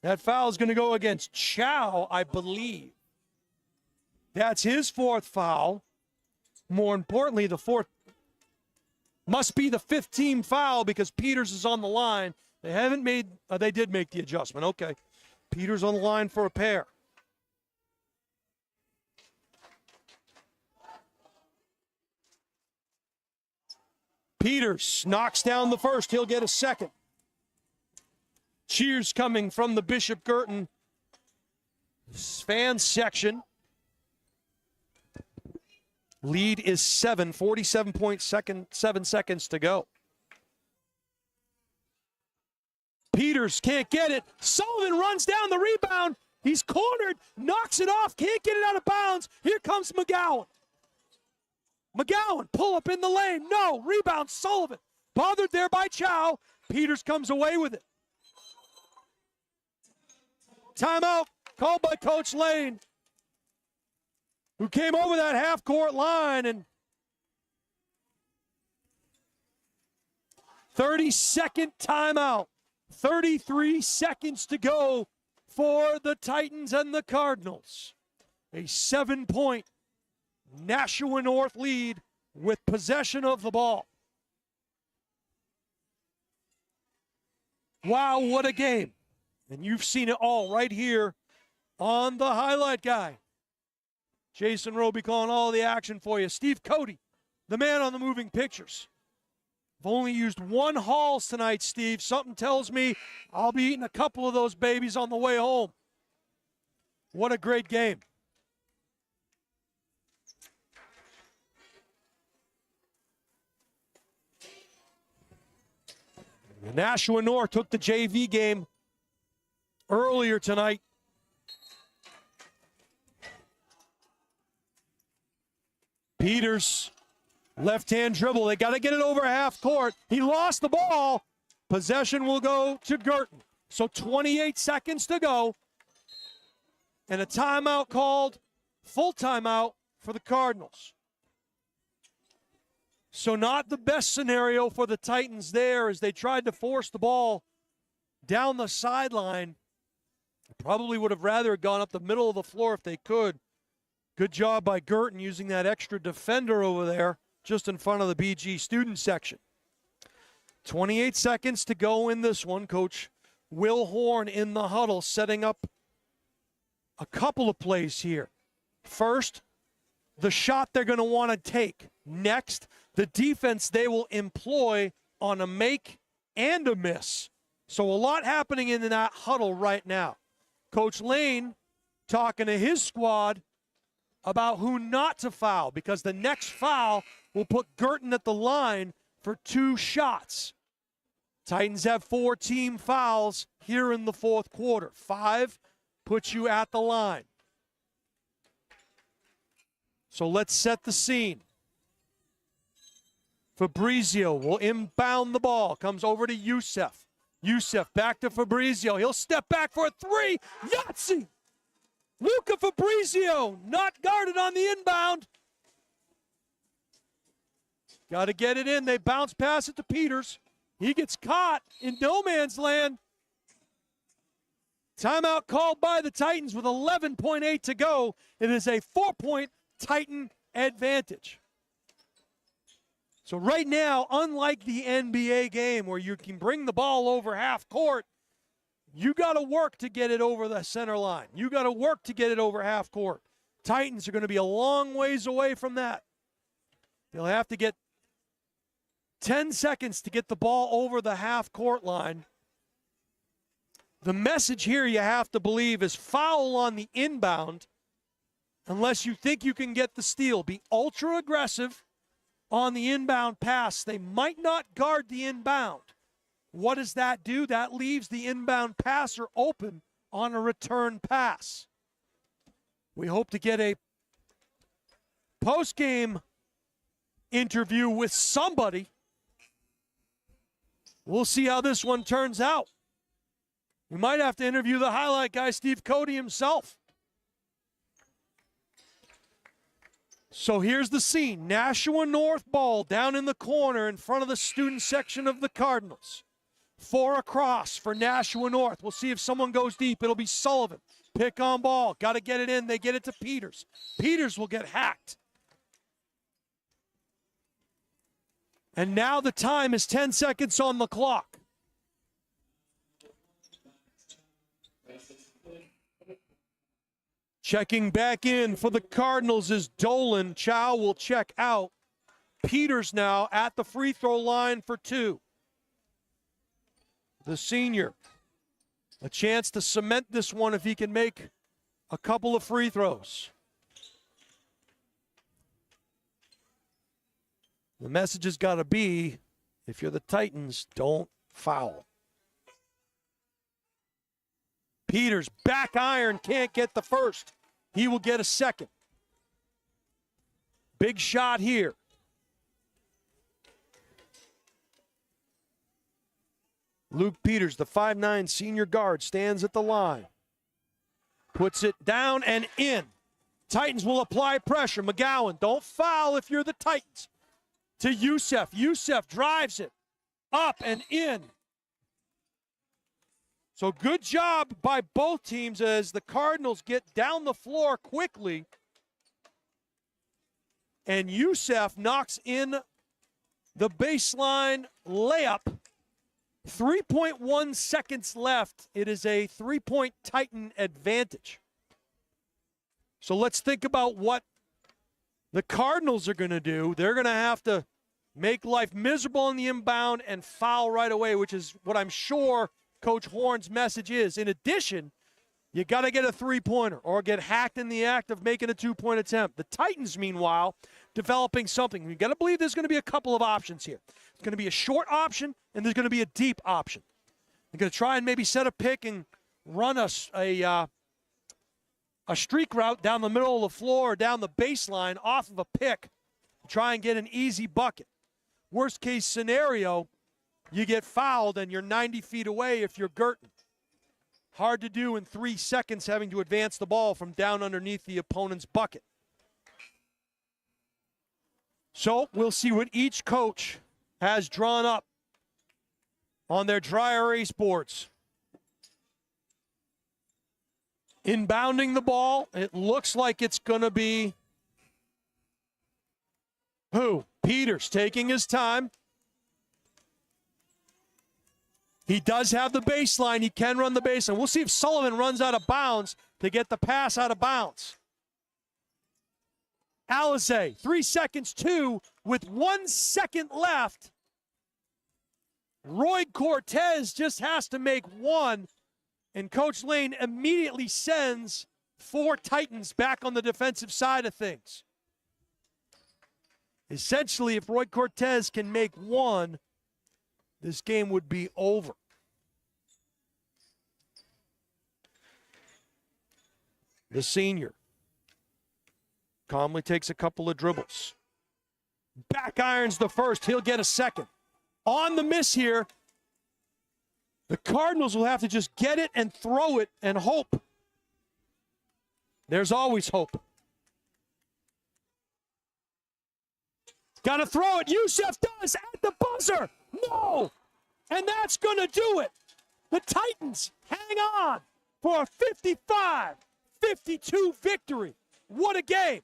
That foul is going to go against Chow, I believe. That's his fourth foul. More importantly, the fourth must be the 5th team foul because Peters is on the line. They haven't made, they did make the adjustment. Okay. Peters on the line for a pair. Peters knocks down the first. He'll get a second. Cheers coming from the Bishop Guertin fan section. Lead is 47 seconds to go. Peters can't get it. Sullivan runs down the rebound. He's cornered, knocks it off, can't get it out of bounds. Here comes McGowan. McGowan, pull up in the lane. No, rebound, Sullivan. Bothered there by Chow. Peters comes away with it. Timeout called by Coach Lane, who came over that half-court line, and 30-second timeout. 33 seconds to go for the Titans and the Cardinals. A 7-point Nashua North lead with possession of the ball. Wow, what a game. And you've seen it all right here on the highlight guy. Jason Roby calling all the action for you. Steve Cody, the man on the moving pictures. I've only used one Halls tonight, Steve. Something tells me I'll be eating a couple of those babies on the way home. What a great game. Nashua North took the JV game earlier tonight. Peters, left-hand dribble. They got to get it over half court. He lost the ball. Possession will go to Guertin. So 28 seconds to go. And a timeout called, full timeout for the Cardinals. So not the best scenario for the Titans there as they tried to force the ball down the sideline. Probably would have rather gone up the middle of the floor if they could. Good job by Guertin using that extra defender over there just in front of the BG student section. 28 seconds to go in this one. Coach Will Horn in the huddle setting up a couple of plays here. First, the shot they're going to want to take. Next, the defense they will employ on a make and a miss. So a lot happening in that huddle right now. Coach Lane talking to his squad about who not to foul, because the next foul will put Guertin at the line for 2 shots. Titans have 4 team fouls here in the fourth quarter. 5 puts you at the line. So let's set the scene. Fabrizio will inbound the ball. Comes over to Youssef. Youssef back to Fabrizio. He'll step back for a 3. Yahtzee! Luca Fabrizio not guarded on the inbound. Got to get it in. They bounce pass it to Peters. He gets caught in no man's land. Timeout called by the Titans with 11.8 to go. It is a 4-point Titan advantage. So right now, unlike the NBA game where you can bring the ball over half court, you got to work to get it over the center line. You got to work to get it over half court. Titans are going to be a long ways away from that. They'll have to get 10 seconds to get the ball over the half court line. The message here you have to believe is foul on the inbound unless you think you can get the steal. Be ultra aggressive on the inbound pass. They might not guard the inbound. What does that do? That leaves the inbound passer open on a return pass. We hope to get a post-game interview with somebody. We'll see how this one turns out. We might have to interview the highlight guy, Steve Cody himself. So here's the scene. Nashua North ball down in the corner in front of the student section of the Cardinals. 4 across for Nashua North. We'll see if someone goes deep. It'll be Sullivan. Pick on ball. Got to get it in. They get it to Peters. Peters will get hacked. And now the time is 10 seconds on the clock. Checking back in for the Cardinals is Dolan. Chow will check out. Peters now at the free throw line for 2. The senior. A chance to cement this one if he can make a couple of free throws. The message has got to be, if you're the Titans, don't foul. Peters, back iron, can't get the first. He will get a second. Big shot here. Luke Peters, the 5'9" senior guard, stands at the line. Puts it down and in. Titans will apply pressure. McGowan, don't foul if you're the Titans. To Youssef. Youssef drives it up and in. So good job by both teams as the Cardinals get down the floor quickly. And Youssef knocks in the baseline layup. 3.1 seconds left. It is a 3-point Titan advantage. So let's think about what the Cardinals are going to do. They're going to have to make life miserable on the inbound and foul right away, which is what I'm sure Coach Horn's message is. In addition, you got to get a three-pointer or get hacked in the act of making a two-point attempt. The Titans, meanwhile, developing something. You got to believe there's going to be a couple of options here. It's going to be a short option, and there's going to be a deep option. They're going to try and maybe set a pick and run a streak route down the middle of the floor or down the baseline off of a pick. Try and get an easy bucket. Worst case scenario, you get fouled and you're 90 feet away if you're Guertin. Hard to do in 3 seconds having to advance the ball from down underneath the opponent's bucket. So we'll see what each coach has drawn up on their dry erase boards. Inbounding the ball, it looks like it's going to be who? Peters taking his time. He does have the baseline. He can run the baseline. We'll see if Sullivan runs out of bounds to get the pass out of bounds. Alizé, 3 seconds, 2, with 1 second left. Roy Cortez just has to make one, and Coach Lane immediately sends 4 Titans back on the defensive side of things. Essentially, if Roy Cortez can make one, this game would be over. The senior calmly takes a couple of dribbles. Back irons the first. He'll get a second. On the miss here, the Cardinals will have to just get it and throw it and hope. There's always hope. Got to throw it. Youssef does at the buzzer. No! And that's going to do it. The Titans hang on for a 55-52 victory. What a game.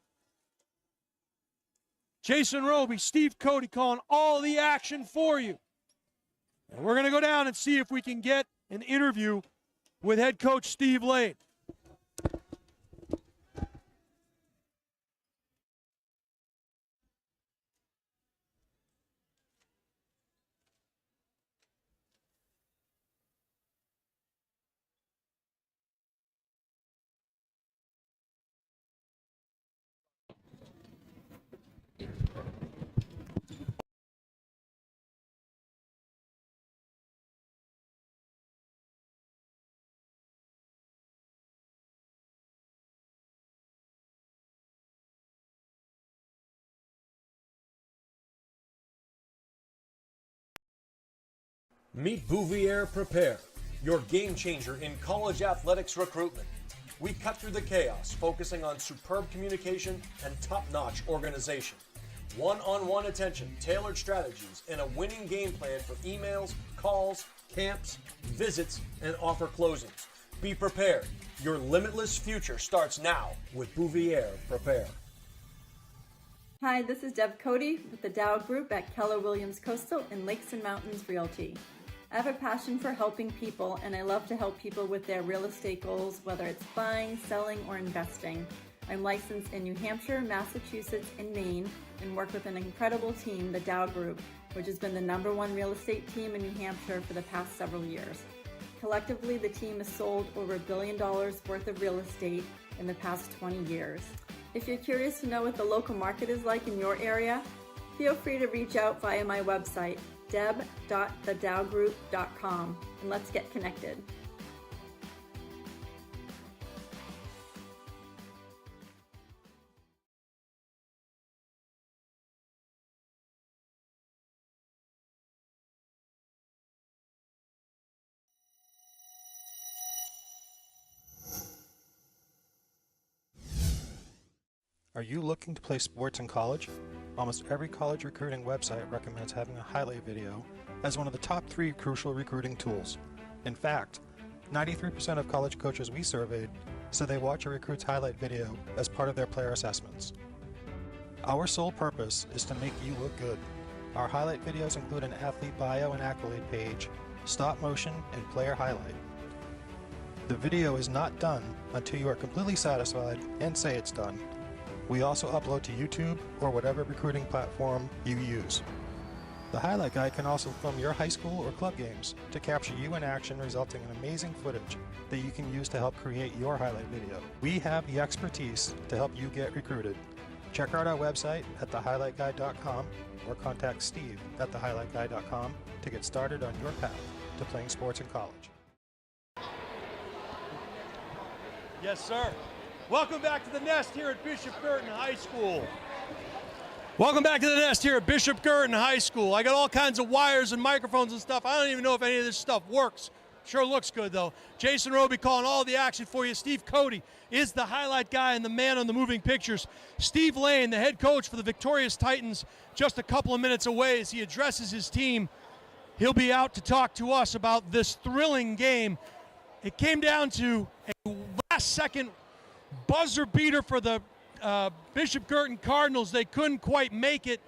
Jason Roby, Steve Cody calling all the action for you. And we're going to go down and see if we can get an interview with head coach Steve Lane. Meet Bouvier Prepare, your game changer in college athletics recruitment. We cut through the chaos, focusing on superb communication and top-notch organization. One-on-one attention, tailored strategies, and a winning game plan for emails, calls, camps, visits, and offer closings. Be prepared. Your limitless future starts now with Bouvier Prepare. Hi, this is Deb Cody with the Dow Group at Keller Williams Coastal and Lakes and Mountains Realty. I have a passion for helping people, and I love to help people with their real estate goals, whether it's buying, selling, or investing. I'm licensed in New Hampshire, Massachusetts, and Maine, and work with an incredible team, the Dow Group, which has been the #1 real estate team in New Hampshire for the past several years. Collectively, the team has sold over $1 billion worth of real estate in the past 20 years. If you're curious to know what the local market is like in your area, feel free to reach out via my website, deb.thedowgroup.com, and let's get connected. Are you looking to play sports in college? Almost every college recruiting website recommends having a highlight video as one of the top 3 crucial recruiting tools. In fact, 93% of college coaches we surveyed said they watch a recruit's highlight video as part of their player assessments. Our sole purpose is to make you look good. Our highlight videos include an athlete bio and accolade page, stop motion, and player highlight. The video is not done until you are completely satisfied and say it's done. We also upload to YouTube or whatever recruiting platform you use. The highlight guy can also film your high school or club games to capture you in action, resulting in amazing footage that you can use to help create your highlight video. We have the expertise to help you get recruited. Check out our website at thehighlightguy.com or contact Steve at thehighlightguy.com to get started on your path to playing sports in college. Yes, sir. Welcome back to the Nest here at Bishop Guertin High School. Welcome back to the Nest here at Bishop Guertin High School. I got all kinds of wires and microphones and stuff. I don't even know if any of this stuff works. Sure looks good, though. Jason Roby calling all the action for you. Steve Cody is the highlight guy and the man on the moving pictures. Steve Lane, the head coach for the victorious Titans, just a couple of minutes away as he addresses his team. He'll be out to talk to us about this thrilling game. It came down to a last-second buzzer beater for the Bishop Guertin Cardinals. They couldn't quite make it.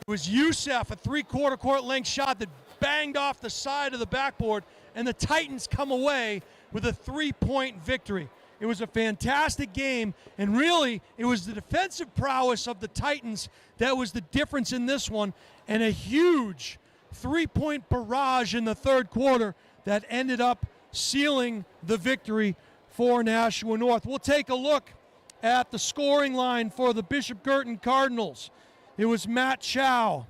It was Youssef, a 3/4 court length shot that banged off the side of the backboard, and the Titans come away with a 3-point victory. It was a fantastic game, and really it was the defensive prowess of the Titans that was the difference in this one, and a huge 3-point barrage in the third quarter that ended up sealing the victory for Nashua North. We'll take a look at the scoring line for the Bishop Guertin Cardinals. It was Matt Chow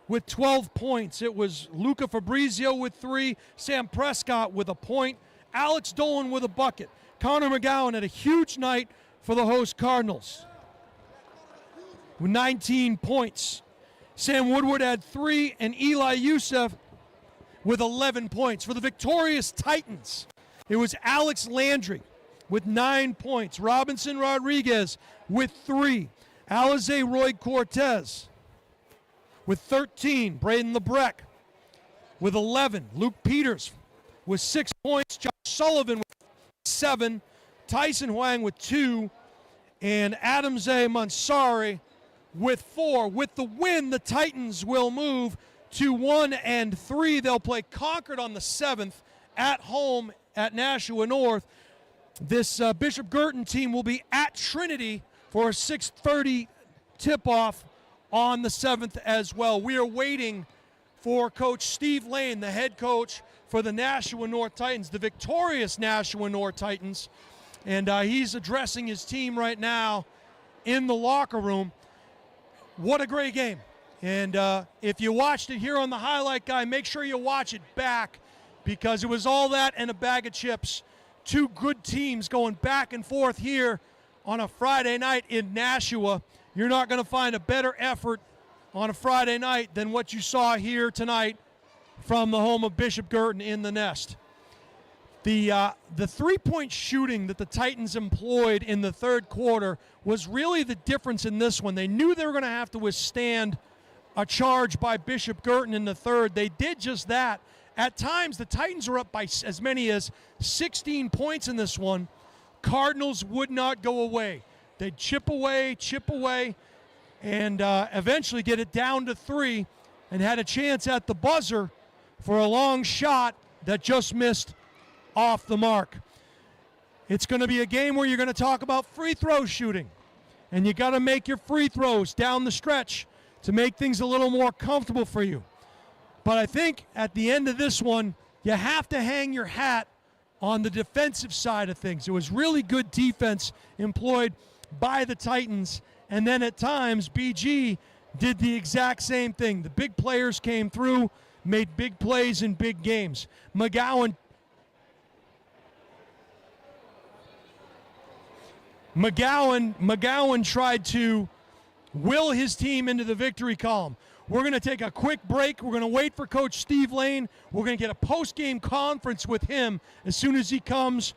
with 12 points. It was Luca Fabrizio with 3, Sam Prescott with a point, Alex Dolan with a bucket. Connor McGowan had a huge night for the host Cardinals with 19 points. Sam Woodward had 3, and Eli Youssef with 11 points. For the victorious Titans, it was Alex Landry with 9 points. Robinson Rodriguez with 3. Alize Roy Cortez with 13. Braden Lebrecht with 11. Luke Peters with 6 points. Josh Sullivan with 7. Tyson Huang with 2. And Adamze Mansari with 4. With the win, the Titans will move to 1-3. They'll play Concord on the 7th at home at Nashua North. This Bishop Guertin team will be at Trinity for a 6:30 tip-off on the 7th as well. We are waiting for Coach Steve Lane, the head coach for the Nashua North Titans, the victorious Nashua North Titans. And he's addressing his team right now in the locker room. What a great game. And if you watched it here on the Highlight Guy, make sure you watch it back, because it was all that and a bag of chips. 2 good teams going back and forth here on a Friday night in Nashua. You're not going to find a better effort on a Friday night than what you saw here tonight from the home of Bishop Guertin in the Nest. The 3-point shooting that the Titans employed in the third quarter was really the difference in this one. They knew they were going to have to withstand a charge by Bishop Guertin in the third. They did just that. At times, the Titans were up by as many as 16 points in this one. Cardinals would not go away. They'd chip away, and eventually get it down to 3, and had a chance at the buzzer for a long shot that just missed off the mark. It's going to be a game where you're going to talk about free throw shooting. And you got to make your free throws down the stretch to make things a little more comfortable for you. But I think at the end of this one, you have to hang your hat on the defensive side of things. It was really good defense employed by the Titans. And then at times, BG did the exact same thing. The big players came through, made big plays in big games. McGowan tried to will his team into the victory column. We're going to take a quick break. We're going to wait for Coach Steve Lane. We're going to get a post-game conference with him as soon as he comes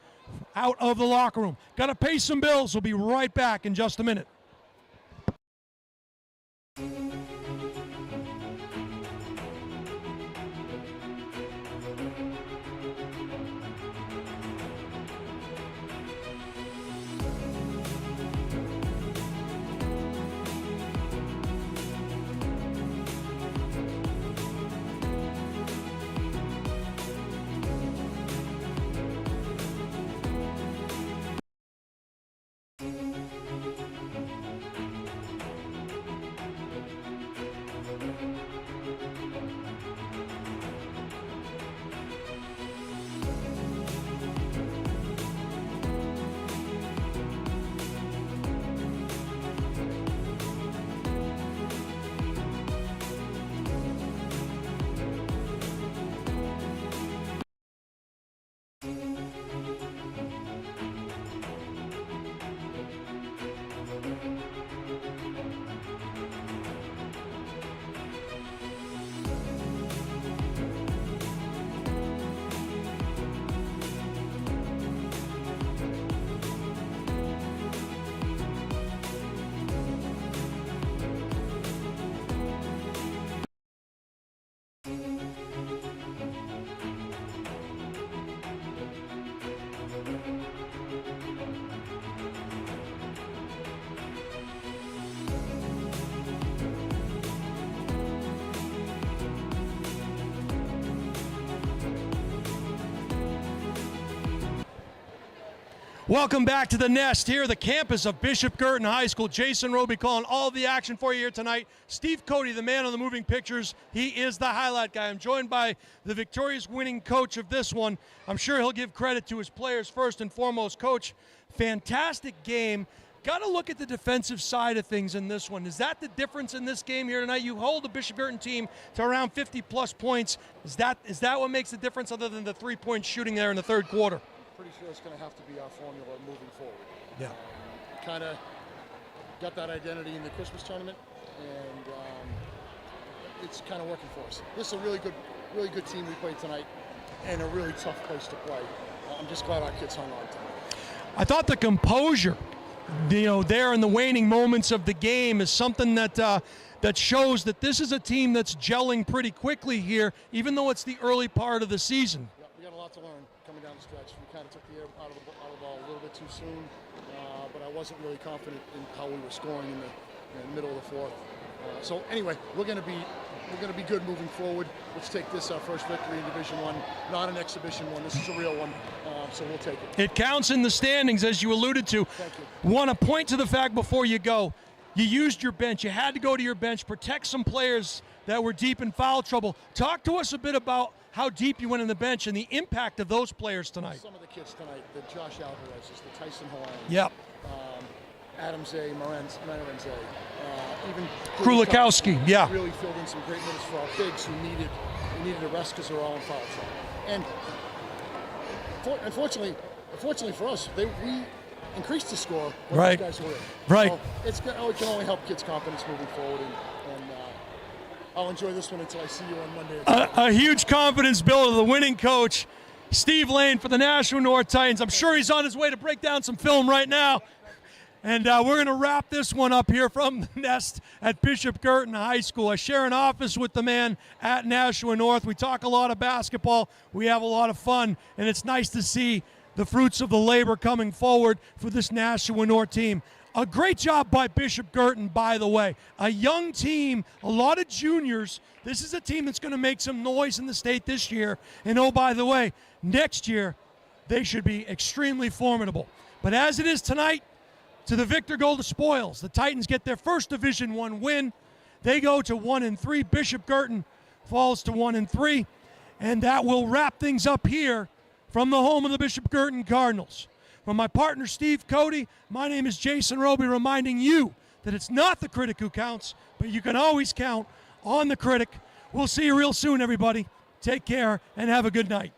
out of the locker room. Got to pay some bills. We'll be right back in just a minute. Welcome back to the Nest here, the campus of Bishop Guertin High School. Jason Roby calling all the action for you here tonight. Steve Cody, the man on the moving pictures, he is the highlight guy. I'm joined by the victorious winning coach of this one. I'm sure he'll give credit to his players first and foremost. Coach, fantastic game. Got to look at the defensive side of things in this one. Is that the difference in this game here tonight? You hold the Bishop Guertin team to around 50-plus points. Is that what makes the difference other than the three-point shooting there in the third quarter? Pretty sure it's going to have to be our formula moving forward. Yeah. Kind of got that identity in the Christmas tournament, and it's kind of working for us. This is a really good team we played tonight, and a really tough place to play. I'm just glad our kids hung on tonight. I thought the composure, there in the waning moments of the game is something that that shows that this is a team that's gelling pretty quickly here, even though it's the early part of the season. Yeah, we got a lot to learn coming down the stretch. We kind of took the air out of the ball a little bit too soon, but I wasn't really confident in how we were scoring in the middle of the fourth. So anyway, we're going to be good moving forward. Let's take this our first victory in Division I, not an exhibition one. This is a real one, so we'll take it. It counts in the standings, as you alluded to. Thank you. Want to point to the fact before you go, you used your bench. You had to go to your bench, protect some players that were deep in foul trouble. Talk to us a bit about how deep you went in the bench and the impact of those players tonight. Some of the kids tonight, the Josh Alvarez's, the Tyson Hawaiians, yep. Adam Zay, Maran Zay, even Krulikowski, yeah. Really filled in some great minutes for our bigs who needed a rest because they're all in foul trouble. And unfortunately for us, we increased the score when right. those guys were in. Right. So it can only help kids' confidence moving forward, and I'll enjoy this one until I see you on Monday. A huge confidence builder, the winning coach, Steve Lane for the Nashua North Titans. I'm sure he's on his way to break down some film right now. And we're going to wrap this one up here from the Nest at Bishop Guertin High School. I share an office with the man at Nashua North. We talk a lot of basketball. We have a lot of fun. And it's nice to see the fruits of the labor coming forward for this Nashua North team. A great job by Bishop Guertin, by the way. A young team, a lot of juniors. This is a team that's going to make some noise in the state this year. And oh, by the way, next year, they should be extremely formidable. But as it is tonight, to the victor go the spoils. The Titans get their first Division I win. They go to 1-3. Bishop Guertin falls to 1-3. And that will wrap things up here from the home of the Bishop Guertin Cardinals. From my partner Steve Cody, my name is Jason Roby, reminding you that it's not the critic who counts, but you can always count on the critic. We'll see you real soon, everybody. Take care and have a good night.